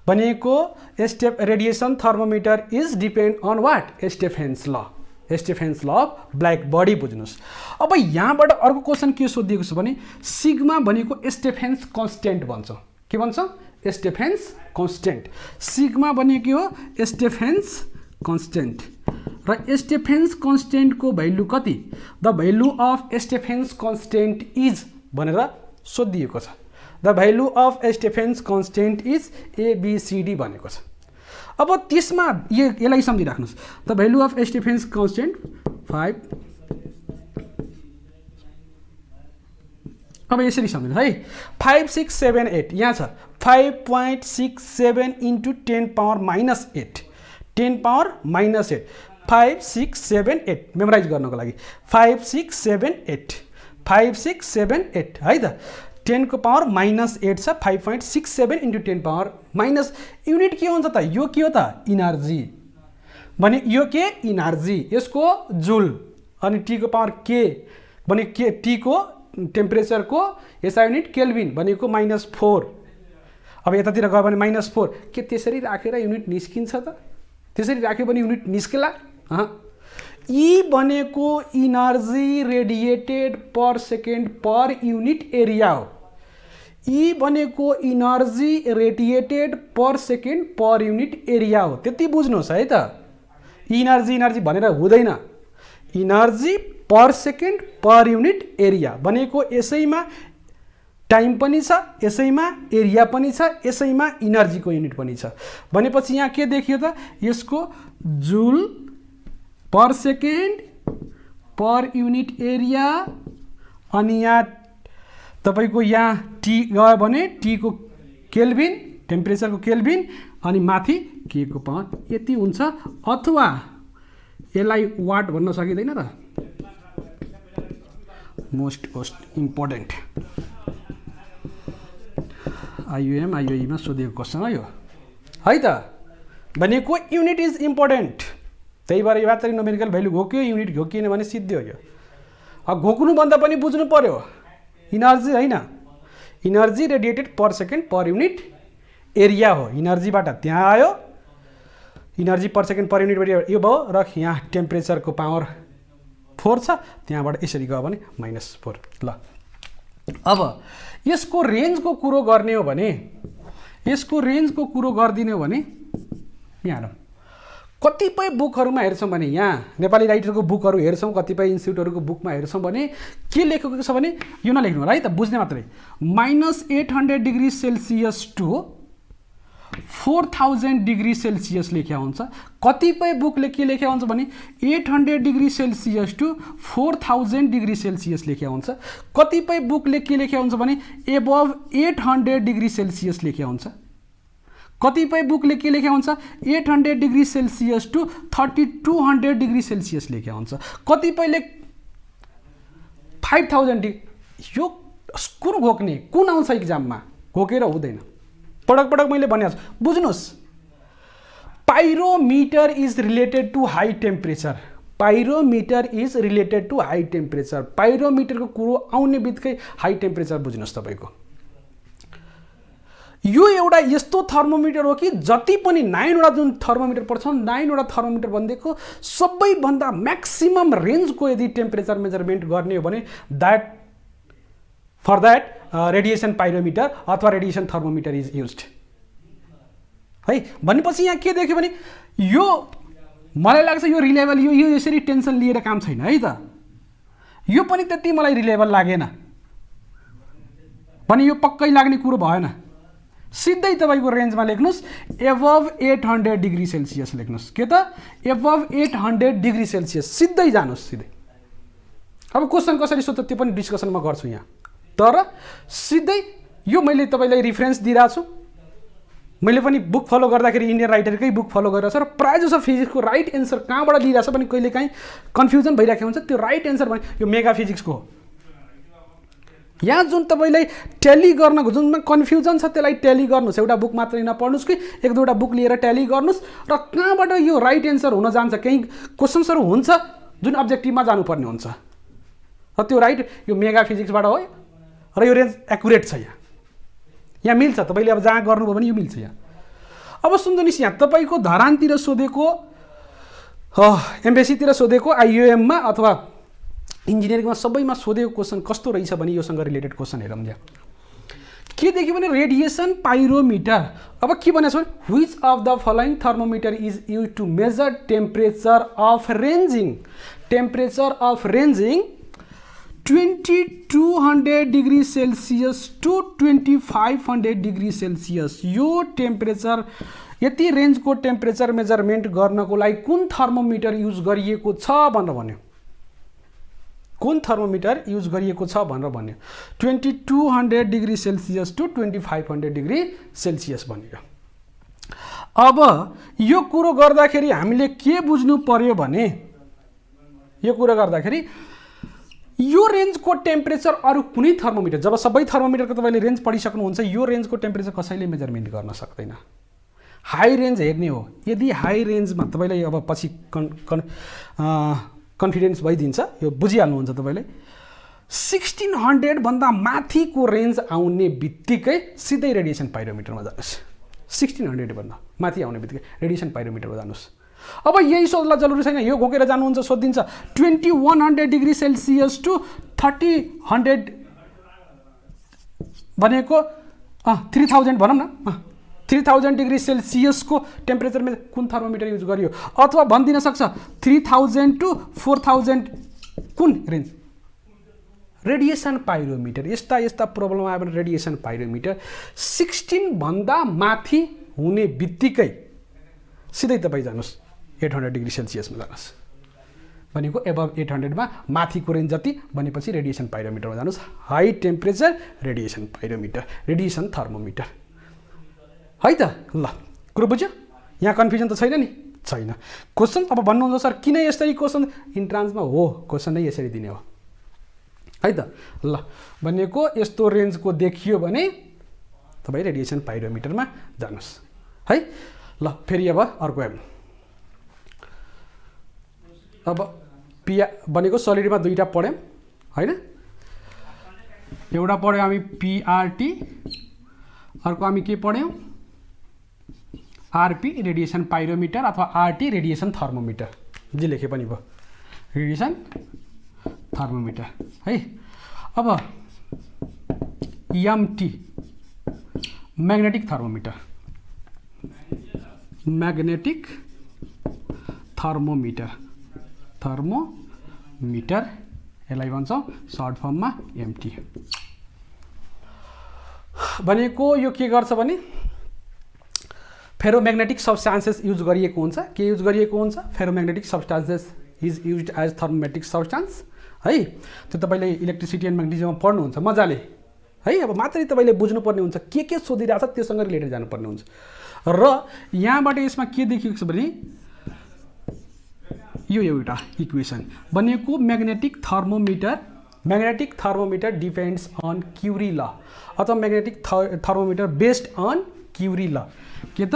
भनेको radiation thermometer is depend on what? Stefan's law of black body बुझ्नुहोस्। अब यहाँबाट अर्को क्वेसन के सोधिएको छ भने सिग्मा भनेको स्टेफेन्स कन्स्टेन्ट भन्छ। के भन्छ? Stephen's constant. सिग्मा भनेको हो स्टेफेन्स कन्स्टेन्ट र स्टेफेन्स कन्स्टेन्टको भ्यालु कति? The value of Stefan's constant is भनेर सोधिएको छ। The value of Stefan's constant is ABCD भनेको छ। अब त्यसमा यसलाई सम्झिराख्नुहोस्, the value of Stefan's constant 5। अब यसरी सम्झिनुहोस् है, 5 6 7 8 यहाँ छ 5.67 into 10 power minus 8 10 power minus 8 5 6 7 8 memorize गर्नको लागि 5 6 7 8 5 6 7 8 है त। 10 को पावर माइनस 8 छ 5.67 इन्टु 10 पावर माइनस युनिट के हुन्छ त? यो के हो त? इनर्जी भने यो के? इनर्जी, यसको जुल अनि टी को पावर के भने के टी को टेम्परेचर को एसआई युनिट केल्भिन भनेको -4। अब यतातिर गयो भने -4 के त्यसरी राखेर युनिट निस्किन्छ त? त्यसरी राख्यो भने युनिट निस्केला? ई भनेको इनर्जी रेडिएटेड पर सेकेन्ड पर युनिट एरिया हो। ई भनेको इनर्जी रेडिएटेड पर सेकेन्ड पर युनिट एरिया हो। त्यति बुझ्नुहोस् है त। इनर्जी भनेर हुँदैन, इनर्जी पर सेकेन्ड पर युनिट एरिया भनेको यसैमा टाइम पनि छ, यसैमा एरिया पनि छ, यसैमा इनर्जीको युनिट पनि छ भनेपछि यहाँ के देखियो त? यसको joule per second per unit area अनि यहाँ तपाईको यहाँ टी गयो भने टी को केल्भिन टेम्परेचर को केल्भिन अनि माथि के को पावर यति हुन्छ। अथवा यसलाई वाट भन्न सकिँदैन र? मोस्ट इम्पोर्टेन्ट IUM मा सोधेको क्वेसन हो यो है त। भनेको युनिट इज इम्पोर्टेन्ट, त्यही भएर यो मात्रै न्युमेरिकल भ्यालु घोक्यो युनिट घोकिएन भने सिद्धि हो यो। अब घोक्नुभन्दा पनि बुझ्नु पर्यो इनर्जी होइन, इनर्जी रेडिएटेड पर सेकेन्ड पर युनिट एरिया हो। इनर्जीबाट त्यहाँ आयो, इनर्जी पर सेकेन्ड पर युनिट यो भयो र यहाँ टेम्परेचरको पावर 4 छ, त्यहाँबाट यसरी गयो भने -4। ल अब यसको रेन्जको कुरो गर्ने हो भने यहाँ कतिपय बुकहरुमा हेर्छौं भने यहाँ नेपाली राइटरको बुकहरु हेर्छौं, कतिपय इन्स्टिट्युटहरुको बुकमा हेर्छौं भने के लेखेको छ भने यो नलेख्नु होला है त, बुझ्ने मात्रै। -800 degree Celsius to 4000 degree Celsius लेख्या हुन्छ। कतिपय बुकले के लेख्या हुन्छ भने 800 degree Celsius to 4000 degree Celsius लेख्या हुन्छ। कतिपय बुकले के लेख्या हुन्छ भने एबभ 800 डिग्री सेल्सियस लेख्या हुन्छ। कतिपय बुकले के लेख्या हुन्छ 800 degree Celsius to 3200 degree Celsius लेख्या हुन्छ। कतिपयले 5000 डिग्री। यो कुन घोक्ने कुन आउँछ एक्जाममा, घोकेर हुँदैन। पटक पटक मैले भनेको छु, बुझ्नुस्। Pyrometer is related to high temperature. Pyrometer is related to high temperature. पाइरोमिटरको कुरो आउने बित्तिकै हाई टेम्परेचर बुझ्नुस् तपाईको। यो एउटा यस्तो थर्मोमिटर हो कि जति पनि 9 वटा जुन थर्मोमिटर पर्छ, 9 वटा थर्मोमिटर भन्दैको सबैभन्दा म्याक्सिमम रेन्जको यदि टेम्परेचर मेजरमेन्ट गर्ने हो भने फर दैट रेडिएसन पाइरोमिटर अथवा रेडिएसन थर्मोमिटर इज युज्ड है। भनेपछि यहाँ के देख्यो भने यो मलाई लाग्छ यो रिलेबल, यो यसरी टेन्सन लिएर काम छैन है त। यो पनि त्यति मलाई रिलेबल लागेन भने यो पक्कै लाग्ने कुरो भएन। सिधै तपाईँको रेन्जमा लेख्नुहोस् एबभ 800 डिग्री सेल्सियस लेख्नुहोस्। के त एबभ 800 डिग्री सेल्सियस सिधै जानुहोस् सिधै। अब क्वेसन कसरी सोध्छ त्यो पनि डिस्कसन म गर्छु यहाँ, तर सिधै यो मैले तपाईँलाई रिफरेन्स दिइरहेको छु। मैले पनि बुक फलो गर्दाखेरि इन्डियन राइटरकै बुक फलो गरिरहेको छु र प्रायः जसो फिजिक्सको राइट एन्सर कहाँबाट लिइरहेको छ भने कहिले काहीँ कन्फ्युजन भइरहेको हुन्छ। त्यो राइट एन्सर भने यो मेगा फिजिक्सको हो। यहाँ जुन तपाईँलाई ट्याली गर्नको जुनमा कन्फ्युजन छ त्यसलाई ट्याली गर्नुहोस्। एउटा बुक मात्रै नपढ्नुहोस् कि एक दुईवटा बुक लिएर ट्याली गर्नुहोस् र कहाँबाट यो राइट एन्सर हुन जान्छ। केही क्वेसन्सहरू हुन्छ जुन अब्जेक्टिभमा जानुपर्ने हुन्छ र त्यो राइट यो मेगा फिजिक्सबाट हो र यो रेन्ज एकुरेट छ। यहाँ मिल्छ, तपाईँले अब जहाँ गर्नुभयो भने यो मिल्छ यहाँ। अब सुन्नुहोस्, यहाँ तपाईँको धरानतिर सोधेको, एमबेसीतिर सोधेको, आइयुएममा अथवा इन्जिनियरिङमा सबैमा सोधेको क्वेसन कस्तो रहेछ भने योसँग रिलेटेड क्वेसन हेरौँ। यहाँ के देख्यो भने रेडिएसन पाइरोमिटर। अब के भनेको छ भने which of the following thermometer is use to measure temperature of ranging 2200 degree Celsius to 2500 degree Celsius. यो टेम्परेचर यति रेन्जको टेम्परेचर मेजरमेन्ट गर्नको लागि कुन थर्मोमिटर युज गरिएको छ भनेर भन्यो। कुन थर्मोमिटर युज गरिएको छ भनेर भन्यो। 2200 degree Celsius to 2500 degree Celsius भनेको। अब यो कुरो गर्दाखेरि हामीले के बुझ्नु पर्यो भने, यो कुरो गर्दाखेरि यो रेन्जको टेम्परेचर अरू कुनै थर्मोमिटर, जब सबै थर्मोमिटरको तपाईँले रेन्ज पढिसक्नुहुन्छ, यो रेन्जको टेम्परेचर कसैले मेजरमेन्ट गर्न सक्दैन। हाई रेन्ज हेर्ने हो। यदि हाई रेन्जमा तपाईँलाई अब पछि कन्फिडेन्स भइदिन्छ, यो बुझिहाल्नुहुन्छ तपाईँले। 1600 भन्दा माथिको रेन्ज आउने बित्तिकै सिधै रेडिएसन पाइरोमिटरमा जानुहोस्। 1600 भन्दा माथि आउने बित्तिकै रेडिएसन पाइरोमिटरमा जानुहोस्। अब यही सोध्ला जरुरी छैन, यो घोकेर जानुहुन्छ सोधिदिन्छ 2100 डिग्री सेल्सियस टु 3000 भनेको 3000 भनौँ न, 3000 डिग्री सेल्सियसको टेम्परेचरमा कुन थर्मोमिटर युज गरियो, अथवा भनिदिन सक्छ 3000 टु 4000 कुन रेन्ज रेडिएसन पाइरोमिटर। यस्ता यस्ता प्रब्लम आयो भने रेडिएसन पाइरोमिटर 16 भन्दा माथि हुने बित्तिकै सिधै तपाईँ जानुहोस् 800 डिग्री सेल्सियसमा जानुहोस्। भनेको एबभ 800मा माथिको रेन्ज जति भनेपछि रेडिएसन पाइरोमिटरमा जानुहोस्। High temperature radiation pyrometer, radiation thermometer है त। ल कुरो बुझ्यो? यहाँ कन्फ्युजन त छैन नि? छैन। क्वेसन अब भन्नुहुन्छ सर किन यसरी क्वेसन इन्ट्रान्समा हो, क्वेसन नै यसरी दिने हो है त। ल भनेको यस्तो रेन्जको देखियो भने तपाईँ रेडिएसन पाइरोमिटरमा जानुहोस् है। ल फेरि अब अर्को हेर्नु। अब भनेको सलिडमा दुईवटा पढ्यौँ होइन, एउटा पढ्यौँ हामी पिआरटी, अर्को हामी के पढ्यौँ आरपी रेडिएसन पाइरोमिटर अथवा आरटी रेडिएसन थर्मोमिटर, जे लेखे पनि भयो रेडिएसन थर्मोमिटर है। अब MT magnetic thermometer, magnetic thermometer, thermometer यसलाई भन्छौँ सर्ट फर्ममा एमटी। भनेको यो के गर्छ भने फेरोम्याग्नेटिक सब्स्टान्सेस युज गरिएको हुन्छ। के युज गरिएको हुन्छ? फेरोम्याग्नेटिक सब्स्टान्सेस इज युज्ड एज थर्मोमेट्रिक सब्स्टान्स है। त्यो तपाईँले इलेक्ट्रिसिटी एन्ड म्याग्नेटिजममा पढ्नुहुन्छ मजाले है। अब मात्रै तपाईँले बुझ्नुपर्ने हुन्छ के सोधिरहेको छ त्योसँग रिलेटेड जानुपर्ने हुन्छ। र यहाँबाट यसमा के देखिएको छ भने यो एउटा इक्वेसन भनेको magnetic thermometer depends on Curie law अथवा magnetic thermometer based on Curie law. के त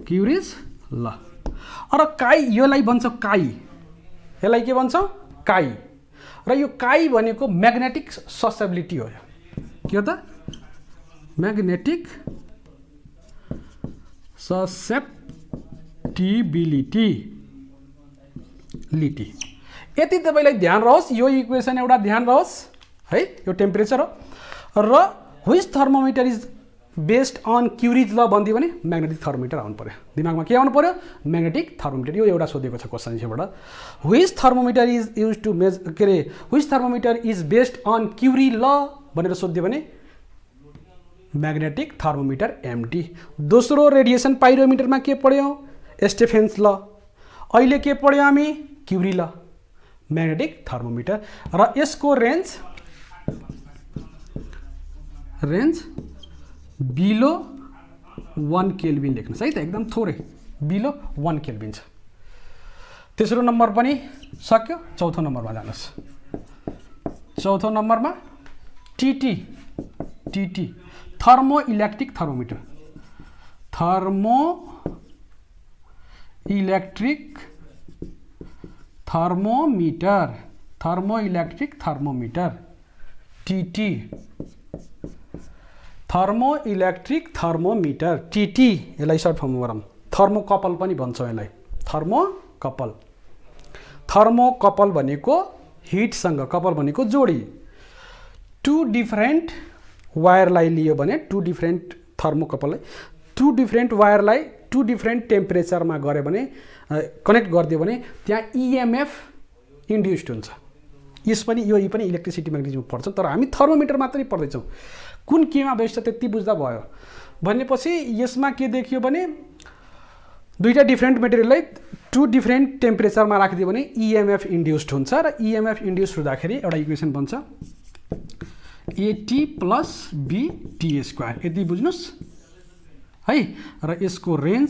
क्युरिज ल। र काई यसलाई भन्छ काई, यसलाई के भन्छ काई। र यो काई भनेको म्याग्नेटिक ससेप्टिबिलिटी हो। के त म्याग्नेटिक ससेप्टिबिलिटी। यति तपाईँलाई ध्यान रहोस्, यो इक्वेसन एउटा ध्यान रहोस् है। यो टेम्परेचर हो र which thermometer is based on Curie's law भनिदियो भने म्याग्नेटिक थर्मोमिटर आउनु पर्यो। दिमागमा के आउनु पर्यो? Magnetic thermometer. यो एउटा सोधेको छ क्वेसन यहाँबाट। Which thermometer is use to के अरे which thermometer is based on Curie law भनेर सोधिदियो भने म्याग्नेटिक थर्मोमिटर एमटी। दोस्रो रेडिएसन पाइरोमिटरमा के पढ्यौँ? स्टेफेन्स ल। अहिले के पढ्यौँ हामी? क्युरी ल, म्याग्नेटिक थर्मोमिटर। र यसको रेन्ज बिलो 1 केल्भिन लेख्नुहोस् है त, एकदम थोरै, बिलो 1 केल्भिन छ। तेस्रो नम्बर पनि सक्यो। चौथो नम्बरमा जानुहोस्। चौथो नम्बरमा TT thermo electric thermometer. Thermoelectric thermometer TT, thermo electric thermometer TT, यसलाई सर्ट फर्ममा गरौँ। थर्मोकपल पनि भन्छौँ यसलाई, थर्मोकपल भनेको हिटसँग, कपल भनेको जोडी। 2 डिफरेन्ट वायरलाई लियो भने, 2 डिफरेन्ट थर्मोकपललाई 2 डिफरेन्ट वायरलाई 2 डिफरेन्ट टेम्परेचरमा गऱ्यो भने, कनेक्ट गरिदियो भने त्यहाँ इएमएफ इन्ड्युस्ड हुन्छ। यी पनि इलेक्ट्रिसिटी म्याग्नेटिजममा पर्छ, तर हामी थर्मोमिटर मात्रै पढ्दैछौँ। कुन केमा बेस्ट छ त्यति बुझ्दा भयो। भनेपछि यसमा के देखियो भने दुईटा डिफरेन्ट मेटेरियललाई 2 डिफरेन्ट टेम्परेचरमा राखिदियो भने इएमएफ इन्ड्युस्ड हुन्छ, र इएमएफ इन्ड्युस्ड हुँदाखेरि एउटा इक्वेसन बन्छ a t plus b t square. यति बुझ्नुहोस् है। र यसको range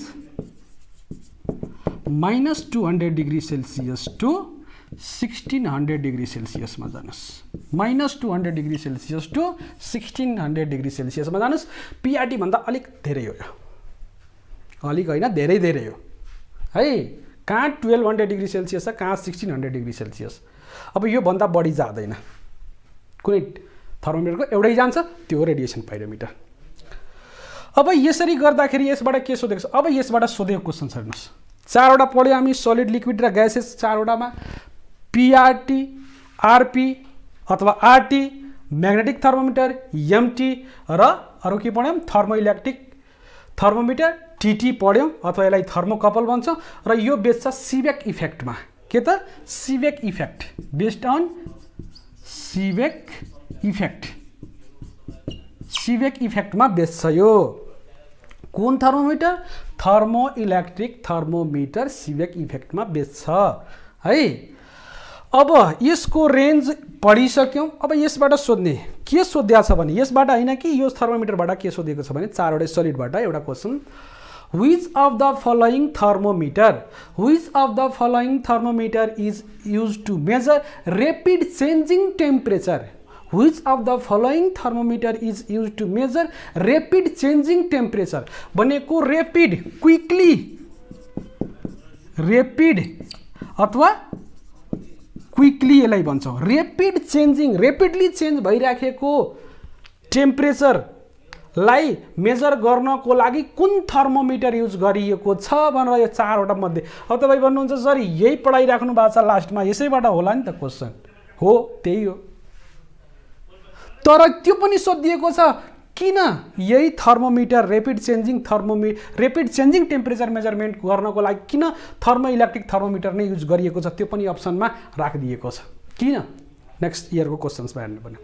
-200 degree Celsius to 1600 degree सेल्सियसमा जानुहोस्। -200 डिग्री सेल्सियस टु 1600 डिग्री सेल्सियसमा जानुहोस्। पिआरटी भन्दा अलिक धेरै हो, अलिक होइन, धेरै हो है। कहाँ 1200 डिग्री सेल्सियस छ, कहाँ 1600 डिग्री सेल्सियस। अब यो भन्दा बढी जाँदैन, कुनै थर्मोमिटरको एउटै जान्छ, त्यो हो रेडिएसन पाइरोमिटर। अब यसरी गर्दाखेरि यसबाट के सोधेको छ? अब यसबाट सोधेको क्वेसन हेर्नुहोस्। 4वटा पढ्यो हामी, सलिड, लिक्विड र ग्यासेस। 4वटामा पिआरटी, आरपी अथवा आरटी, म्याग्नेटिक थर्मोमिटर एमटी, र अरू के पढ्यौँ? थर्मो इलेक्ट्रिक थर्मोमिटर टीटी पढ्यौँ, अथवा यसलाई थर्मोकपल भन्छ। र यो बेस्ड छ सिबेक इफेक्टमा। के त? Seebeck effect, based on Seebeck इफेक्टमा बेस्ड छ यो। कुन thermometer? Thermoelectric thermometer Seebeck इफेक्टमा बेस्ड छ है। अब यसको रेन्ज पढिसक्यौँ। अब यसबाट सोध्ने के सोध्या छ भने, यसबाट होइन कि यो थर्मोमिटरबाट के सोधेको छ भने 4वटा सलिडबाट एउटा question, Which of the following thermometer is used to measure rapid changing temperature? Which of the following thermometer is used to measure rapid changing temperature? भनेको रेपिड, क्विकली, रेपिड अथवा क्विकली यसलाई भन्छौँ। रेपिड चेन्जिङ, रेपिडली चेन्ज भइराखेको टेम्परेचरलाई major गर्नको लागि कुन thermometer use गरिएको छ भनेर यो 4वटा मध्ये। अब तपाईँ भन्नुहुन्छ सर यही पढाइराख्नु भएको छ लास्टमा, यसैबाट होला नि त क्वेसन। हो, त्यही हो, तर त्यो पनि सोधिएको छ किन यही thermometer rapid changing temperature measurement गर्नको लागि किन थर्मो इलेक्ट्रिक थर्मोमिटर नै युज गरिएको छ, त्यो पनि अप्सनमा राखिदिएको छ। किन? नेक्स्ट इयरको क्वेसन्समा हेर्नु पर्ने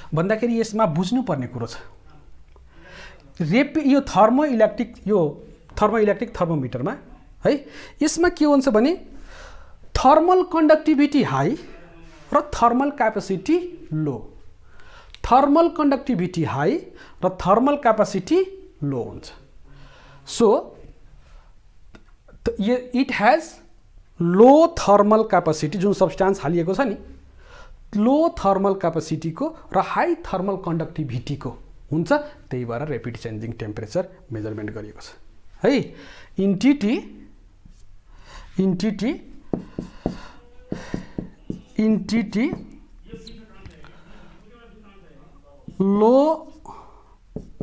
भन्दाखेरि यसमा बुझ्नुपर्ने कुरो छ। यो थर्मो इलेक्ट्रिक थर्मोमिटरमा है, यसमा के हुन्छ भने थर्मल कन्डक्टिभिटी हाई र थर्मल क्यापेसिटी लो। थर्मल कन्डक्टिभिटी हाई र थर्मल क्यापेसिटी लो हुन्छ। So it has low thermal capacity, जुन सब्सटेन्स हालिएको छ नि, लो थर्मल क्यापेसिटीको र हाई थर्मल कन्डक्टिभिटीको हुन्छ, त्यही भएर रेपिड चेन्जिङ टेम्परेचर मेजरमेन्ट गरिएको छ है। इन्टिटी लो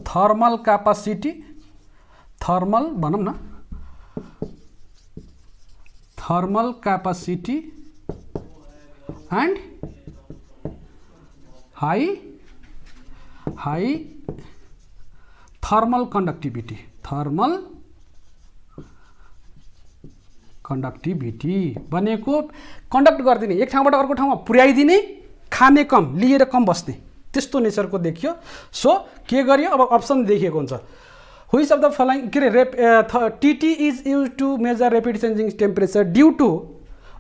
थर्मल क्यापेसिटी, थर्मल भनौँ न, thermal capacity and high thermal conductivity, भनेको कन्डक्ट गरिदिने, एक ठाउँबाट अर्को ठाउँमा पुर्याइदिने, खाने कम, लिएर कम बस्ने, त्यस्तो नेचरको देखियो। सो के गरियो, अब अप्सन देखिएको हुन्छ, व्हिच अफ द फलोइङ के अरे TT is use to measure rapid changing temperature due to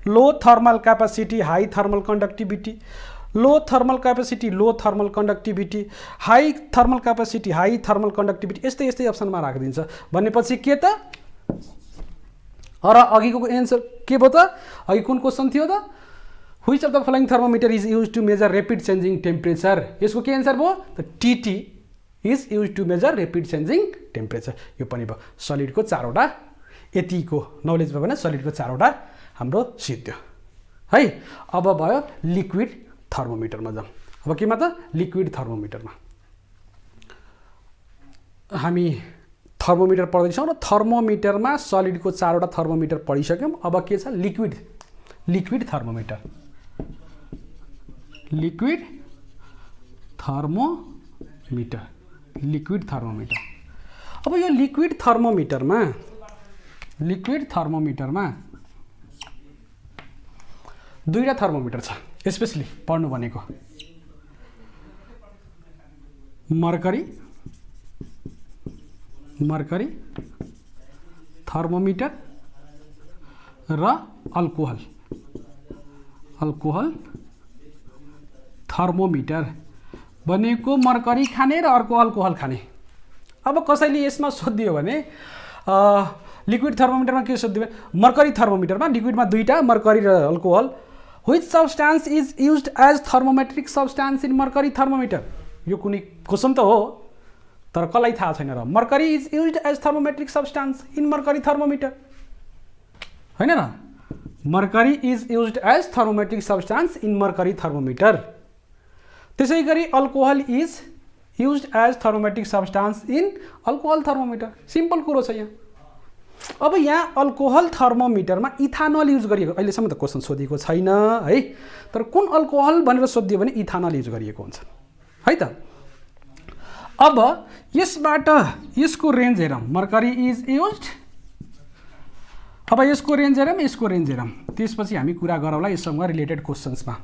low thermal capacity high thermal conductivity, low thermal capacity low thermal conductivity, high thermal capacity high thermal conductivity, यस्तै यस्तै अप्सनमा राखिदिन्छ। भनेपछि के त र अघिको एन्सर के भयो त, अघि कुन क्वेसन थियो त, which of the following thermometer is use to measure rapid changing temperature, यसको के एन्सर भयो त, TT is use to measure rapid changing temperature. यो पनि भयो सलिडको 4वटा, यतिको नलेज भयो भने सलिडको 4वटा हाम्रो सिद्ध्यो है। अब भयो लिक्विड थर्मोमिटरमा जाउँ। अब केमा त, लिक्विड थर्मोमिटरमा हामी थर्मोमिटर पढ्दैछौँ र थर्मोमिटरमा सलिडको 4वटा थर्मोमिटर पढिसक्यौँ। अब के छ, लिक्विड थर्मोमिटर, लिक्विड थर्मोमिटर। अब यो लिक्विड थर्मोमिटरमा दुईवटा थर्मोमिटर छ, स्पेशली पढ्नु भनेको मर्करी थर्मोमिटर र अल्कोहल थर्मोमिटर भनेको मर्करी खाने र अर्को अल्कोहल खाने। अब कसैले यसमा सोधियो भने लिक्विड थर्मोमिटरमा के सोधियो भने, मर्करी थर्मोमिटरमा लिक्विडमा दुईटा मर्करी र alcohol, which substance is used as thermometric substance in mercury thermometer. यो कुनै क्वेसन त हो तर कसलाई थाहा छैन र, mercury is used as thermometric substance in mercury thermometer हैन र, mercury is used as thermometric substance in mercury thermometer. त्यसै गरी alcohol is used as thermometric substance in alcohol thermometer. Simple कुरो छ यहाँ। अब यहाँ अल्कोहल थर्मोमिटरमा इथानल युज गरिएको, अहिलेसम्म त क्वेसन सोधिएको छैन है, तर कुन अल्कोहल भनेर सोधियो भने इथानल युज गरिएको हुन्छ है त। अब यसबाट यसको रेन्ज हेरौँ, मर्करी इज युज्ड, अब यसको रेन्ज हेरौँ, यसको रेन्ज हेरौँ, त्यसपछि हामी कुरा गरौँला यससँग रिलेटेड क्वेसन्समा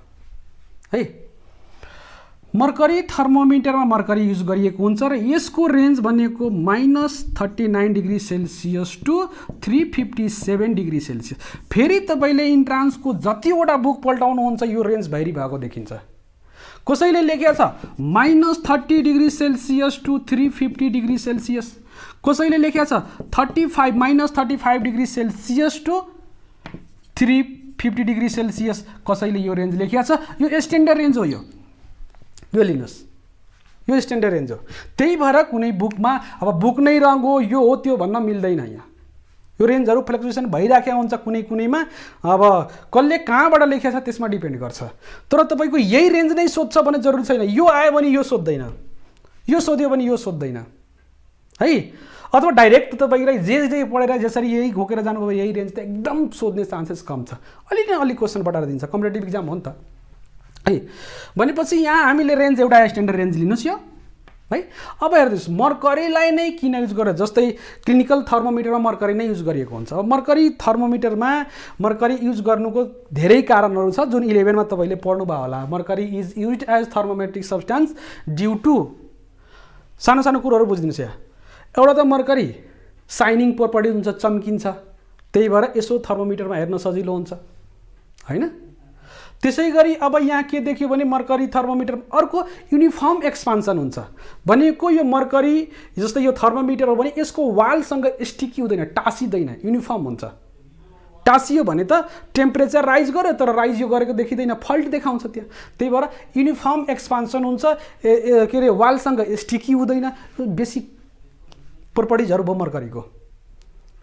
है। मर्करी थर्मोमिटरमा मर्करी युज गरिएको हुन्छ र यसको रेन्ज भनेको -39 degree Celsius to 357 degree Celsius. फेरि तपाईँले इन्ट्रान्सको जतिवटा बुक पल्टाउनुहुन्छ यो रेन्ज भ्यारी भएको देखिन्छ। कसैले लेखेको छ -30 degree Celsius to 350 degree Celsius, कसैले लेखेको छ -35 degree Celsius to 350 degree Celsius, कसैले यो रेन्ज लेखेको छ। यो स्ट्यान्डर्ड रेन्ज हो, यो लिनुहोस्, यो स्ट्यान्डर्ड रेन्ज हो। त्यही भएर कुनै बुकमा अब बुक नै रङ हो यो हो त्यो भन्न मिल्दैन। यहाँ यो रेन्जहरू फ्लक्चुएसन भइराखेको हुन्छ, कुनैमा अब कसले कहाँबाट लेखेको छ त्यसमा डिपेन्ड गर्छ। तर तपाईँको यही रेन्ज नै सोध्छ भने जरुरी छैन, यो आयो भने यो सोध्दैन, यो सोध्यो भने यो सोध्दैन है। अथवा डाइरेक्ट तपाईँलाई जे पढेर जसरी यही घोकेर जानुभयो यही रेन्ज त एकदम सोध्ने चान्सेस कम छ। अलि क्वेसन बटाएर दिन्छ, कम्पिटेटिभ इक्जाम हो नि त है। भनेपछि यहाँ हामीले रेन्ज एउटा स्ट्यान्डर्ड रेन्ज लिनुहोस् यो है। अब हेर्नुहोस् मर्करीलाई नै किन युज गरेर, जस्तै क्लिनिकल थर्मोमिटरमा मर्करी नै युज गरिएको हुन्छ। अब मर्करी थर्मोमिटरमा मर्करी युज गर्नुको धेरै कारणहरू छ जुन 11 मा तपाईँले पढ्नुभयो होला। Mercury is used as thermometric substance due to, सानो कुरोहरू बुझिदिनुहोस् यहाँ। एउटा त मर्करी साइनिङ प्रपर्टी हुन्छ, चम्किन्छ, त्यही भएर यसो थर्मोमिटरमा हेर्न सजिलो हुन्छ हैन। त्यसै गरी अब यहाँ के देखियो भने मर्करी थर्मोमिटर अर्को युनिफर्म एक्सपान्सन हुन्छ। भनेको यो मर्करी जस्तै यो थर्मोमिटर हो भने यसको वालसँग स्टिकी हुँदैन, टाँसिँदैन, युनिफर्म हुन्छ। टाँसियो भने त टेम्परेचर राइज गर्यो तर राइज यो गरेको देखिँदैन, फल्ट देखाउँछ त्यहाँ। त्यही भएर युनिफर्म एक्सपान्सन हुन्छ, के अरे वालसँग स्टिकी हुँदैन, बेसिक प्रोपर्टिजहरू भयो मर्करीको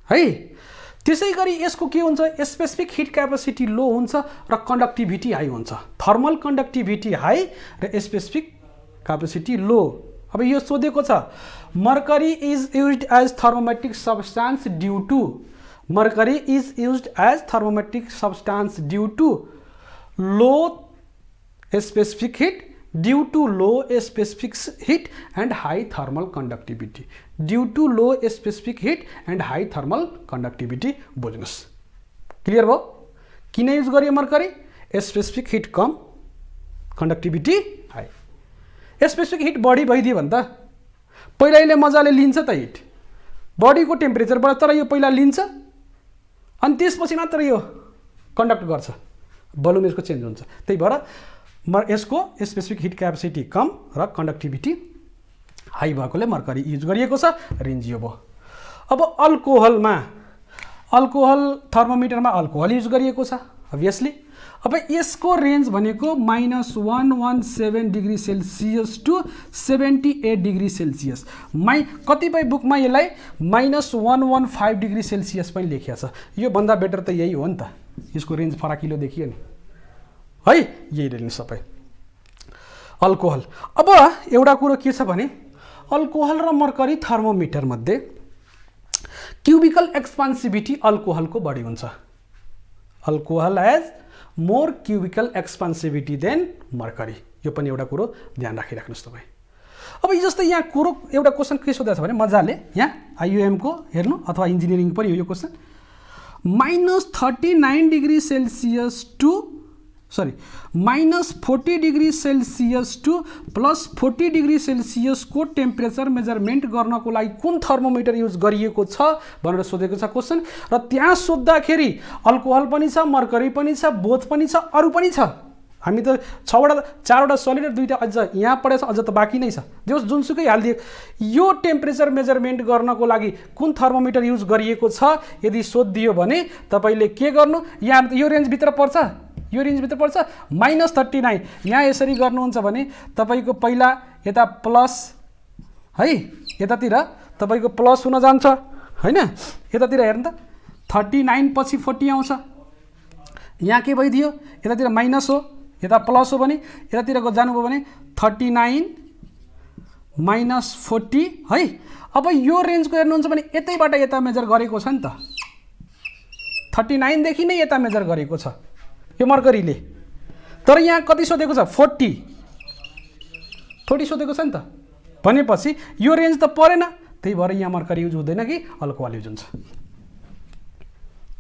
है। त्यसै गरी यसको के हुन्छ, स्पेसिफिक हिट क्यापेसिटी लो हुन्छ र कन्डक्टिभिटी हाई हुन्छ। थर्मल कन्डक्टिभिटी हाई र स्पेसिफिक क्यापेसिटी लो। अब यो सोधेको छ mercury is used as thermometric substance due to, mercury is used as thermometric substance due to low specific heat, due to low specific heat and high thermal conductivity, due to low specific heat and high thermal conductivity. बुझ्नुहोस्, clear भयो किन use गरियो mercury? Specific heat कम, conductivity high. Specific heat बढी भइदियो भने त पहिला यसले मजाले लिन्छ त हिट बडीको टेम्परेचरबाट, तर यो पहिला लिन्छ अनि त्यसपछि मात्र यो कन्डक्ट गर्छ, भोल्युम यसको चेन्ज हुन्छ। त्यही भएर यसको स्पेसिफिक हिट क्यापेसिटी कम र कन्डक्टिभिटी हाई भएकोले मर्करी युज गरिएको छ, रेन्ज यो भयो। अब अल्कोहल थर्मोमिटरमा अल्कोहल युज गरिएको छ अभियसली। अब यसको रेन्ज भनेको -117 degree Celsius to 78 degree Celsius. कतिपय बुकमा यसलाई -115 डिग्री सेल्सियस पनि लेखिएको छ। यो भन्दा बेटर त यही हो नि त, यसको रेन्ज फराकिलो देखियो नि है, यही रेन्ज सबै अल्कोहल। अब एउटा कुरो के छ भने अल्कोहल र मर्करी थर्मोमिटर मध्ये क्युबिकल एक्सपान्सिभिटी अल्कोहलको बढी हुन्छ। Alcohol has more cubical expansivity than mercury, यो पनि एउटा कुरो ध्यान राखिराख्नुहोस् तपाईँ। अब जस्तै यहाँ कुरो एउटा क्वेसन के सोधेको छ भने मजाले यहाँ आइयुएमको हेर्नु अथवा इन्जिनियरिङ पनि हो यो question, -39 degree Celsius to -40 degree Celsius to +40 degree सेल्सियसको टेम्परेचर मेजरमेन्ट गर्नको लागि कुन थर्मोमिटर युज गरिएको छ भनेर सोधेको छ क्वेसन। र त्यहाँ सोद्धाखेरि अल्कोहल पनि छ, मर्करी पनि छ, बोथ पनि छ, अरू पनि छ। हामी त 4वटा सलिड र 2टा अझ यहाँ पढेछ, अझ त बाँकी नै छ। जो जुनसुकै हालिदियो, यो टेम्परेचर मेजरमेन्ट गर्नको लागि कुन थर्मोमिटर युज गरिएको छ यदि सोधिदियो भने तपाईँले के गर्नु, यहाँ यो रेन्जभित्र पर्छ, यो रेन्जभित्र पर्छ -39। यहाँ यसरी गर्नुहुन्छ भने तपाईँको पहिला यता प्लस है, यतातिर तपाईँको प्लस हुन जान्छ होइन, यतातिर हेर्नु त 39 पछि 40 आउँछ, यहाँ के भइदियो यतातिर माइनस हो, यता प्लस हो भने यतातिर जानुभयो भने 39 - 40 है। अब यो रेन्जको हेर्नुहुन्छ भने यतैबाट यता मेजर गरेको छ नि त, 39 देखि नै यता मेजर गरेको छ यो मर्करीले, तर यहाँ कति सोधेको छ 40 सोधेको छ नि त, भनेपछि यो रेन्ज त परेन। त्यही भएर यहाँ मर्करी युज हुँदैन कि अल्कोहल युज हुन्छ।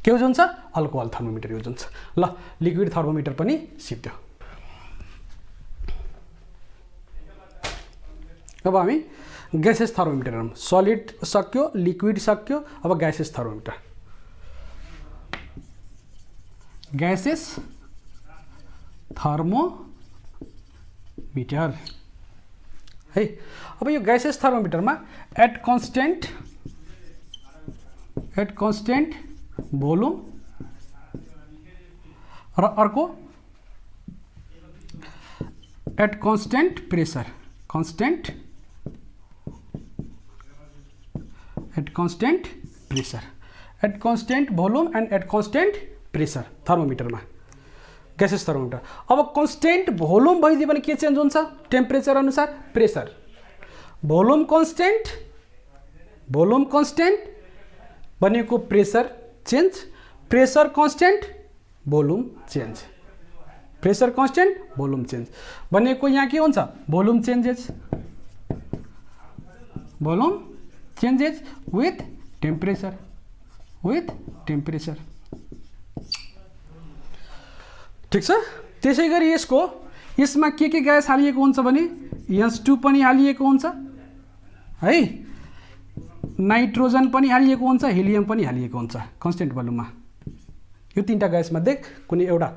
के युज हुन्छ? अल्कोहल थर्मोमिटर युज हुन्छ। ल लिक्विड थर्मोमिटर पनि सिद्ध्यो। अब हामी ग्यासेस थर्मोमिटर हेरौँ। सलिड सक्यो, लिक्विड सक्यो, अब ग्यासेस थर्मोमिटर। ग्यासेस थर्मोमिटर है। अब यो ग्यासेस थर्मोमिटरमा एट कन्स्टेन्ट भोल्युम र अर्को at constant pressure, at constant volume and at constant pressure थर्मोमिटरमा, ग्यासेस थर्मोमिटर। अब कन्स्टेन्ट भोल्युम भइदियो भने के चेन्ज हुन्छ? टेम्परेचर अनुसार प्रेसर। भोल्युम कन्स्टेन्ट भनेको pressure change, pressure constant volume change, pressure constant volume change भनेको यहाँ के हुन्छ? भोल्युम चेन्जेस विथ टेम्परेचर, ठिक छ। त्यसै गरी यसमा के ग्यास हालिएको हुन्छ भने H2 पनि हालिएको हुन्छ है, नाइट्रोजन पनि हालिएको हुन्छ, हिलियम पनि हालिएको हुन्छ कन्स्टेन्ट भोल्युममा। यो तीनटा ग्यास मध्ये कुनै एउटा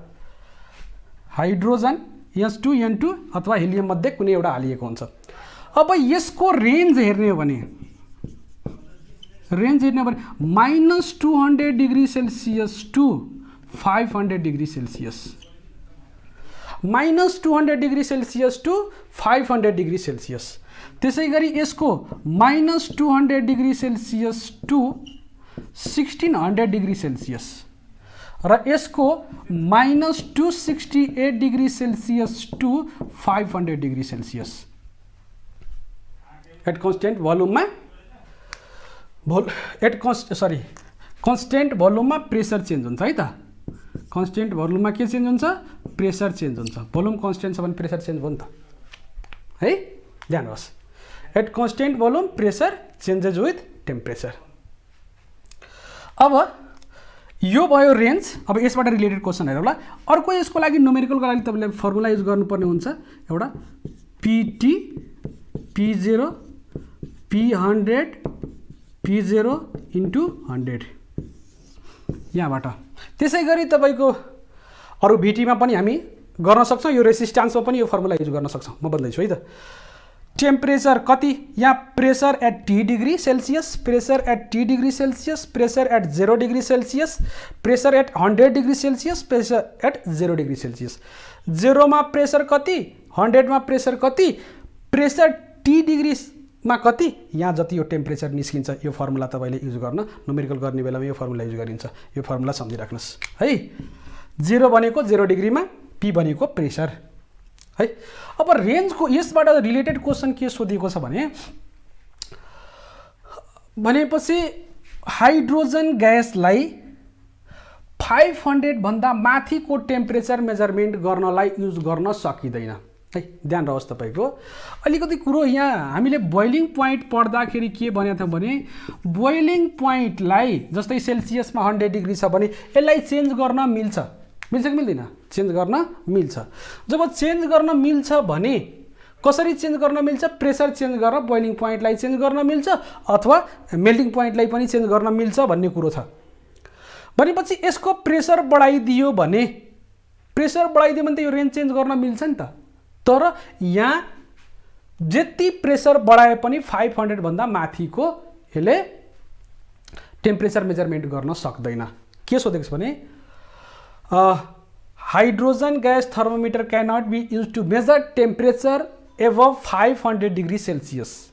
हाइड्रोजन H2 N2 अथवा हिलियम मध्ये कुनै एउटा हालिएको हुन्छ। अब यसको रेन्ज हेर्ने हो भने -200 degree Celsius to 500 degree Celsius, -200 degree Celsius to 500 degree Celsius. त्यसै गरी यसको -200 degree Celsius to 1600 degree Celsius र यसको -268 degree Celsius to 500 degree Celsius. At constant भोल्युममा कन्स्टेन्ट भोल्युममा प्रेसर चेन्ज हुन्छ है त। कन्स्टेन्ट भोल्युममा के चेन्ज हुन्छ? प्रेसर चेन्ज हुन्छ। भोल्युम कन्स्टेन्ट छ भने प्रेसर चेन्ज भयो नि त है, ध्यान होस्। At constant volume pressure changes with temperature. अब यो भयो रेन्ज। अब यसबाट रिलेटेड क्वेसन हेरौँ ल। अर्को यसको लागि न्युमेरिकलको लागि तपाईँले फर्मुला युज गर्नुपर्ने हुन्छ। एउटा PT P0 P100 P0 into 100 यहाँबाट। त्यसै गरी तपाईँको अरू भिटीमा पनि हामी गर्न सक्छौँ, यो रेसिस्टेन्समा पनि यो फर्मुला युज गर्न सक्छौँ। म बदल्दैछु है त। टेम्परेचर कति, यहाँ pressure at T degree Celsius, pressure at T degree Celsius, pressure at 0 degree Celsius, pressure at 100 degree Celsius, pressure at 0 degree Celsius. 0 मा प्रेसर कति, 100 मा प्रेसर कति, प्रेसर T डिग्रीमा कति, यहाँ जति यो टेम्परेचर निस्किन्छ यो फर्मुला तपाईँले युज गर्न, न्युमेरिकल गर्ने बेलामा यो फर्मुला युज गरिन्छ। यो फर्मुला सम्झिराख्नुहोस् है। 0 भनेको 0 डिग्रीमा, P भनेको प्रेसर है। अब रेन्जको यसबाट रिलेटेड क्वेसन के सोधिएको छ भनेपछि हाइड्रोजन ग्यासलाई 500 भन्दा माथिको टेम्परेचर मेजरमेन्ट गर्नलाई युज गर्न सकिँदैन है। ध्यान रहोस् तपाईँको। अलिकति कुरो यहाँ हामीले बोइलिङ पोइन्ट पढ्दाखेरि के भनेको थियो भने बोइलिङ पोइन्टलाई जस्तै सेल्सियसमा 100 डिग्री छ भने यसलाई चेन्ज गर्न मिल्छ कि मिल्दैन? चेन्ज गर्न मिल्छ। जब चेन्ज गर्न मिल्छ भने कसरी चेन्ज गर्न मिल्छ? प्रेसर चेन्ज गरेर बोइलिङ पोइन्टलाई चेन्ज गर्न मिल्छ अथवा मेल्टिङ पोइन्टलाई पनि चेन्ज गर्न मिल्छ भन्ने कुरो छ। भनेपछि यसको प्रेसर बढाइदियो भने त यो रेन्ज चेन्ज गर्न मिल्छ नि त। तर यहाँ जति प्रेसर बढाए पनि 500 भन्दा माथिको यसले टेम्परेचर मेजरमेन्ट गर्न सक्दैन। के सोधेको छ भने hydrogen gas thermometer can not be use to measure temperature above 500 degree Celsius.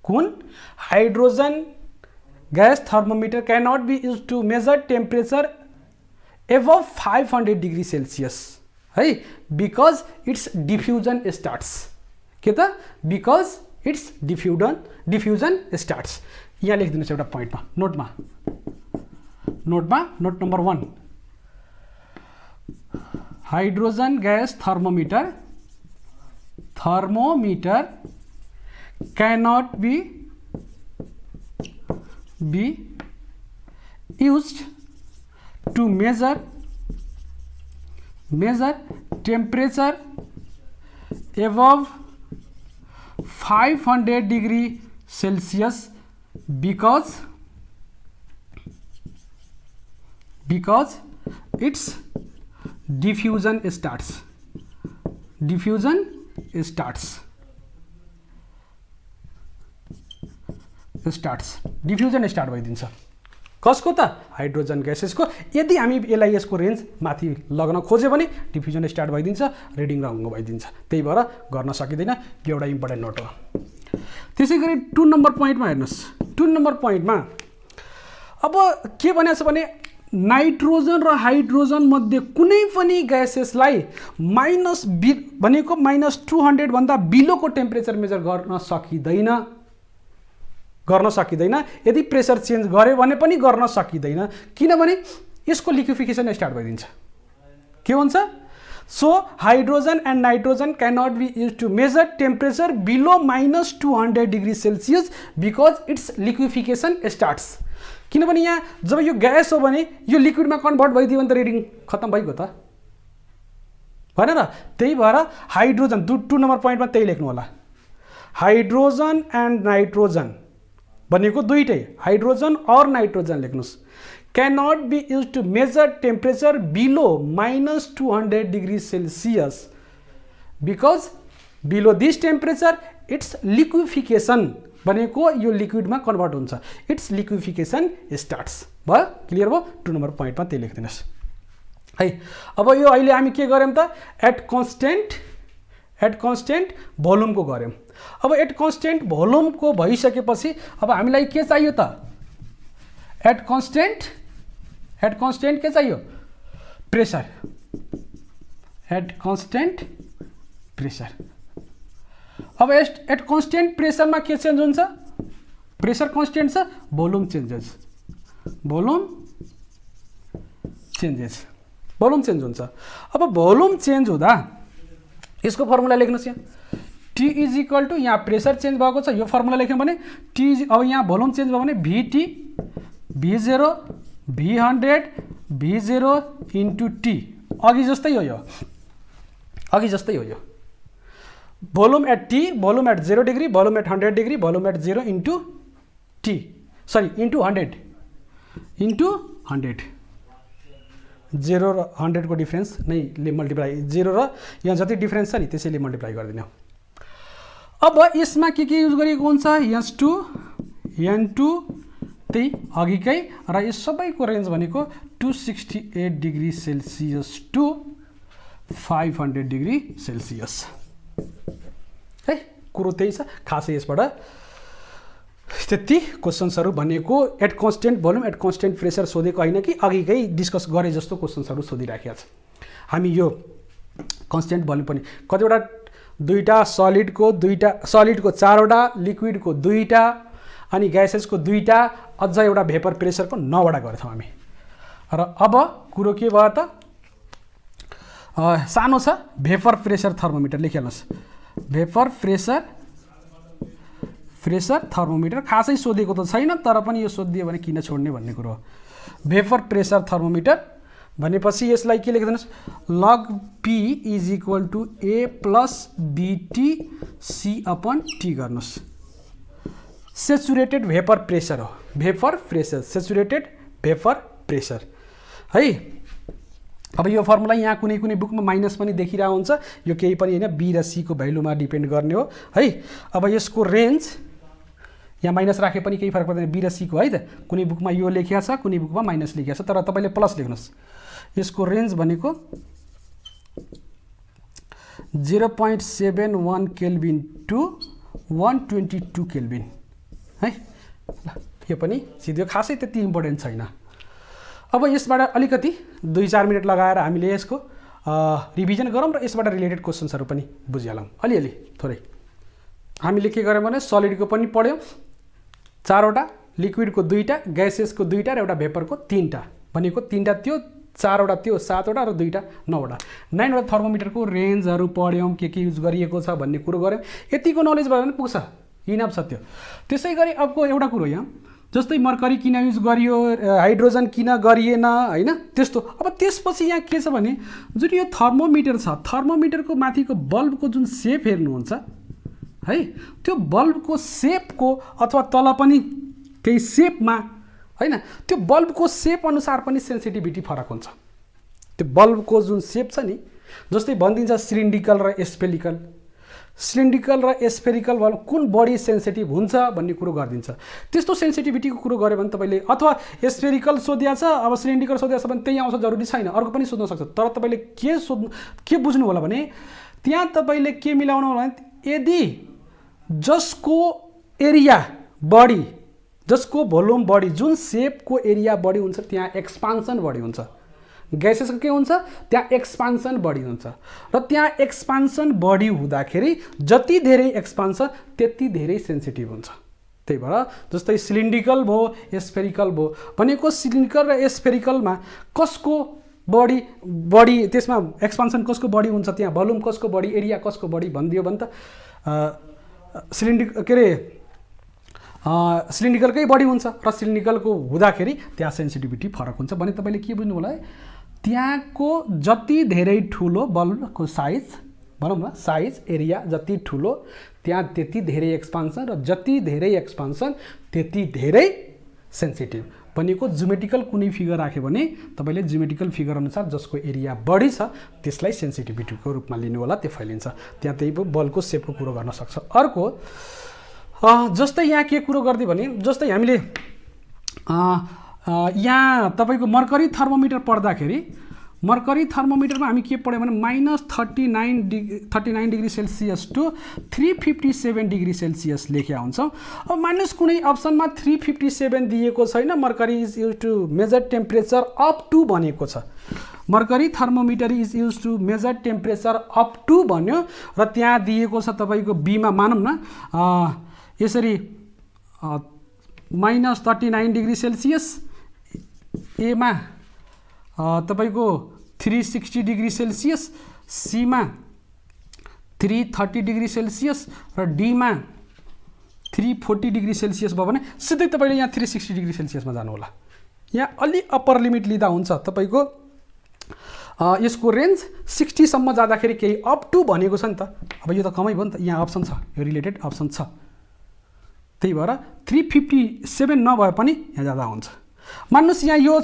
कुन? Hydrogen gas thermometer can not be use to measure temperature above 500 degree Celsius है, बिकज इट्स डिफ्युजन स्टार्ट्स। के त? Because it's diffusion starts. यहाँ लेखिदिनुहोस् एउटा पोइन्टमा, नोटमा note number 1। Hydrogen gas thermometer cannot be used to measure temperature above 500 degree Celsius because its diffusion starts. Diffusion starts. Diffusion start भइदिन्छ। कसको त? हाइड्रोजन ग्यासेसको। यदि हामी यसलाई यसको रेन्ज माथि लग्न खोज्यो भने डिफ्युजन स्टार्ट भइदिन्छ, रिडिङ रङ भइदिन्छ। त्यही भएर गर्न सकिँदैन। यो एउटा इम्पोर्टेन्ट नोट हो। त्यसै गरी 2 नम्बर पोइन्टमा हेर्नुहोस्। 2 नम्बर पोइन्टमा अब के भनेको छ भने नाइट्रोजन र हाइड्रोजन मध्ये कुनै पनि ग्यासेसलाई -200 भन्दा बिलोको टेम्परेचर मेजर गर्न सकिँदैन। यदि प्रेसर चेन्ज गर्यो भने पनि गर्न सकिँदैन, किनभने यसको लिक्विफिकेसन स्टार्ट भइदिन्छ। के हुन्छ? So hydrogen and nitrogen can not be use to measure temperature below -200 degree Celsius because it's liquefaction starts. किनभने यहाँ जब यो ग्यास हो भने यो लिक्विडमा कन्भर्ट भइदियो भने त रिडिङ खत्तम भइगयो त भनेर। त्यही भएर हाइड्रोजन 2 नम्बर पोइन्टमा त्यही लेख्नु होला। हाइड्रोजन एन्ड नाइट्रोजन भनेको दुईटै हाइड्रोजन और नाइट्रोजन लेख्नुहोस्। Can not be use to measure temperature below -200 degree Celsius because below this temperature it's liquefaction भनेको यो लिक्विडमा कन्भर्ट हुन्छ। It's liquefaction starts. भयो? क्लियर भयो? 2 नम्बर पोइन्टमा त्यही लेखिदिनुहोस् है। अब यो अहिले हामी के गर्यौँ त? एट कन्स्टेन्ट भोल्युमको गऱ्यौँ। अब एट कन्स्टेन्ट भोल्युमको भइसकेपछि अब हामीलाई के चाहियो त? एट कन्स्टेन्ट के चाहियो? प्रेसर। At constant pressure. अब एट कन्स्टेन्ट प्रेसरमा के चेन्ज हुन्छ? प्रेसर कन्स्टेन्ट छ, भोल्युम चेन्जेस हुन्छ। अब भोल्युम चेन्ज हुँदा यसको फर्मुला लेख्नुहोस्। यहाँ T इज इक्वल टू, यहाँ प्रेसर चेन्ज भएको छ, यो फर्मुला लेख्यौँ भने T। अब यहाँ भोल्युम चेन्ज भयो भने VT V0 V100 V0 into T। अघि जस्तै हो यो। Volume at T, volume at 0 degree, volume at 100 degree, volume at 0 into T, sorry into 100 into 100, 0 र 100 को डिफ्रेन्स नै मल्टिप्लाई, 0 र यहाँ जति डिफ्रेन्स छ नि त्यसैले मल्टिप्लाई गरिदिने हो। अब यसमा के युज गरिएको हुन्छ, S2 N2 त्यही अघिकै, र यस सबैको रेन्ज भनेको 268 degree Celsius to 500 degree Celsius है, कुरो त्यही छ। खासै यसबाट त्यति क्वेसन्सहरू भनेको at constant volume at constant pressure सोधेको होइन कि अघिकै डिस्कस गरे जस्तो क्वेसन्सहरू सोधिराखेको छ। हामी यो कन्स्टेन्ट भोल्युम पनि कतिवटा, दुईवटा सलिडको 4वटा, लिक्विडको 2वटा, अनि ग्यासेसको 2वटा, अझ एउटा भेपर प्रेसरको 9वटा गर्थ्यौँ हामी। र अब कुरो के भयो त, सानो छ भेपर प्रेसर थर्मोमिटर, लेखिहाल्नुहोस् भेपर प्रेसर थर्मोमिटर। खासै सोधेको त छैन, तर पनि यो सोधिदियो भने किन छोड्ने भन्ने कुरो हो। भेपर प्रेसर थर्मोमिटर भनेपछि यसलाई के लेखिदिनुहोस्, log P is equal to A plus BT C upon T गर्नुहोस्। सेचुरेटेड भेपर प्रेसर हो, vapour pressure, saturated vapour pressure है। अब यो फर्मुला यहाँ कुनै कुनै बुकमा माइनस पनि देखिरहेको हुन्छ, यो केही पनि होइन, बी र सी को भ्यालुमा डिपेन्ड गर्ने हो है। अब यसको रेन्ज यहाँ माइनस राखे पनि केही फरक पर्दैन, बी र सी को है त। कुनै बुकमा यो लेखिया छ, कुनै बुकमा माइनस लेखिया छ, तर तपाईँले प्लस लेख्नुहोस्। यसको रेन्ज भनेको 0.71 केल्भिन टु 122 केल्भिन है। यो पनि सिधै खासै त्यति इम्पोर्टेन्ट छैन। अब यसबाट अलिकति 2-4 मिनट लगाएर हामीले यसको रिभिजन गरौँ र यसबाट रिलेटेड क्वेसन्सहरू पनि बुझिहालौँ अलिअलि थोरै। हामीले के गर्यौँ भने सलिडको पनि पढ्यौँ 4वटा, लिक्विडको 2वटा, ग्यासेसको 2वटा र एउटा भेपरको 3वटा, भनेको 3वटा त्यो, 4वटा त्यो, 7वटा र 2वटा 9वटा। 9वटा थर्मोमिटरको रेन्जहरू पढ्यौँ, के युज गरिएको छ भन्ने कुरो गऱ्यौँ। यतिको नलेज भयो भने पुग्छ, इनफ छ त्यो। त्यसै गरी अबको एउटा कुरो यहाँ, जस्तै मर्करी किन युज गरियो, हाइड्रोजन किन गरिएन होइन, त्यस्तो। अब त्यसपछि यहाँ के छ भने, जुन यो थर्मोमिटर छ, थर्मोमिटरको माथिको बल्बको जुन सेप हेर्नुहुन्छ है, त्यो बल्बको सेपको अथवा तल पनि केही सेपमा होइन, त्यो बल्बको सेप अनुसार पनि सेन्सिटिभिटी फरक हुन्छ। त्यो बल्बको जुन सेप छ नि, जस्तै भनिदिन्छ सिलिन्ड्रिकल र स्फेरिकल, सिलिन्ड्रिकल र स्फेरिकल बल्ब कुन बढी सेन्सिटिभ हुन्छ भन्ने कुरो गरिदिन्छ। त्यस्तो सेन्सिटिभिटीको कुरो गऱ्यो भने तपाईँले, अथवा स्फेरिकल सोधिया छ, अब सिलिन्ड्रिकल सोधिया छ भने त्यही आउँछ जरुरी छैन, अर्को पनि सोध्न सक्छ। तर तपाईँले के बुझ्नु होला भने, त्यहाँ तपाईँले के मिलाउनु होला भने, यदि जसको एरिया बढी, जसको भोल्युम बढी, जुन सेपको एरिया बढी हुन्छ त्यहाँ एक्सपान्सन बढी हुन्छ। ग्यासेसको के हुन्छ, त्यहाँ एक्सपान्सन बढी हुन्छ, र त्यहाँ एक्सपान्सन बढी हुँदाखेरि जति धेरै एक्सपान्सन त्यति धेरै सेन्सिटिभ हुन्छ। त्यही भएर जस्तै सिलिन्ड्रिकल भयो, स्फेरिकल भयो, भनेको सिलिन्ड्रिकल र स्फेरिकलमा कसको बढी त्यसमा एक्सपान्सन कसको बढी हुन्छ, त्यहाँ भोल्युम कसको बढी, एरिया कसको बढी भनिदियो भने त सिलिन्ड्रिकलकै बढी हुन्छ, र सिलिन्ड्रिकलको हुँदाखेरि त्यहाँ सेन्सिटिभिटी फरक हुन्छ। भने तपाईँले के बुझ्नु होला है, त्यहाँको जति धेरै ठुलो बल्बको साइज, भनौँ न साइज, एरिया जति ठुलो, त्यहाँ त्यति धेरै एक्सपान्सन, र जति धेरै एक्सपान्सन त्यति धेरै सेन्सिटिभ। भनेको ज्योमेट्रिकल कुनै फिगर राख्यो भने तपाईँले ज्योमेट्रिकल फिगर अनुसार जसको एरिया बढी छ त्यसलाई सेन्सिटिभिटीको रूपमा लिनु होला, त्यो फैलिन्छ। त्यहाँ त्यही बल्बको सेपको कुरो गर्न सक्छ। अर्को जस्तै यहाँ के कुरो गरिदियो भने, जस्तै हामीले यहाँ तपाईँको मर्करी थर्मोमिटर पढ्दाखेरि, मर्करी थर्मोमिटरमा हामी के पढ्यौँ भने -39 degree Celsius to 357 degree Celsius लेखेका हुन्छौँ। अब माइनस कुनै अप्सनमा 357 दिएको छैन, mercury is use to measure temperature up to भनेको छ। Mercury thermometer is use to measure temperature up to भन्यो, र त्यहाँ दिएको छ तपाईँको बीमा, मानौँ न यसरी -39 डिग्री सेल्सियस, एमा तपाईँको 360 डिग्री सेल्सियस, सीमा 330 डिग्री सेल्सियस, र डीमा 340 डिग्री सेल्सियस भयो भने सिधै तपाईँले यहाँ 360 डिग्री सेल्सियसमा जानु होला। यहाँ अलि अप्पर लिमिट लिँदा हुन्छ, तपाईँको यसको रेन्ज 60 सम्म जाँदाखेरि केही अप टु भनेको छ नि त। अब यो त कमै भयो नि त, यहाँ अप्सन छ, यो रिलेटेड अप्सन छ, त्यही भएर 357 नभए पनि यहाँ जाँदा हुन्छ। मान्नुहोस् यहाँ यो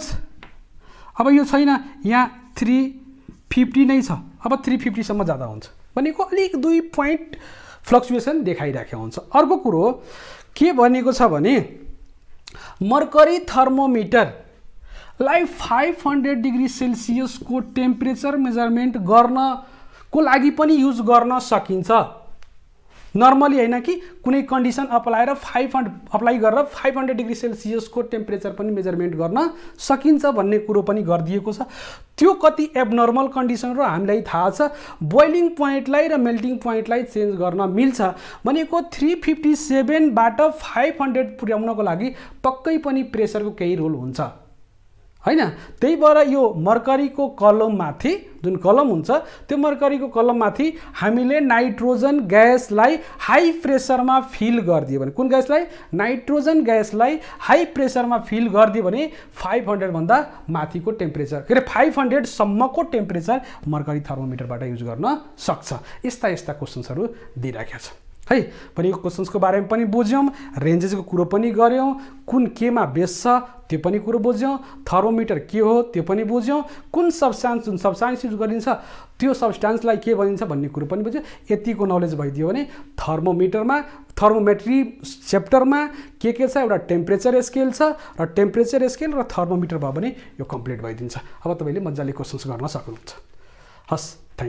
अब यो छैन, यहाँ 350 नै छ, अब 350 सम्म जाँदा हुन्छ भनेको अलिक 2 पोइन्ट फ्लक्चुएसन देखाइराखेको हुन्छ। अर्को कुरो के भनेको छ भने मर्करी थर्मोमिटरलाई 500 डिग्री सेल्सियसको टेम्परेचर मेजरमेन्ट गर्नको लागि पनि युज गर्न सकिन्छ। नर्मली होइन कि कुनै कन्डिसन अप्लाई गरेर 500 डिग्री सेल्सियसको टेम्परेचर पनि मेजरमेन्ट गर्न सकिन्छ भन्ने कुरो पनि गरिदिएको छ। त्यो कति एबनर्मल कन्डिसन र हामीलाई थाहा छ, बोइलिङ पोइन्टलाई र मेल्टिङ पोइन्टलाई चेन्ज गर्न मिल्छ भनेको 357 बाट 500 पुर्याउनको लागि पक्कै पनि प्रेसरको केही रोल हुन्छ हैन। त्यही भएर यो मर्करीको कलममाथि जुन कलम हुन्छ त्यो मर्करीको कलममाथि हामीले नाइट्रोजन ग्यासलाई हाई प्रेसरमा फिल गरिदियो भने, कुन ग्यासलाई? नाइट्रोजन ग्यासलाई हाई प्रेसरमा फिल गरिदियो भने 500 भन्दा माथिको टेम्परेचर, के अरे 500 सम्मको टेम्परेचर मर्करी थर्मोमिटरबाट युज गर्न सक्छ। यस्ता यस्ता क्वेसन्सहरू दिइराखेको छ है। पनि यो क्वेसन्सको बारेमा पनि बुझ्यौँ, रेन्जेसको कुरो पनि गऱ्यौँ, कुन केमा बेस छ त्यो पनि कुरो बुझ्यौँ, थर्मोमिटर के हो त्यो पनि बुझ्यौँ, कुन जुन सब्स्टान्स युज गरिन्छ त्यो सब्स्टान्सलाई के भनिन्छ भन्ने कुरो पनि बुझ्यौँ। यतिको नलेज भइदियो भने थर्मोमेट्री च्याप्टरमा के छ, एउटा टेम्परेचर स्केल छ र टेम्परेचर स्केल र थर्मोमिटर भयो भने यो कम्प्लिट भइदिन्छ। अब तपाईँले मजाले क्वेसन्स गर्न सक्नुहुन्छ। हस्।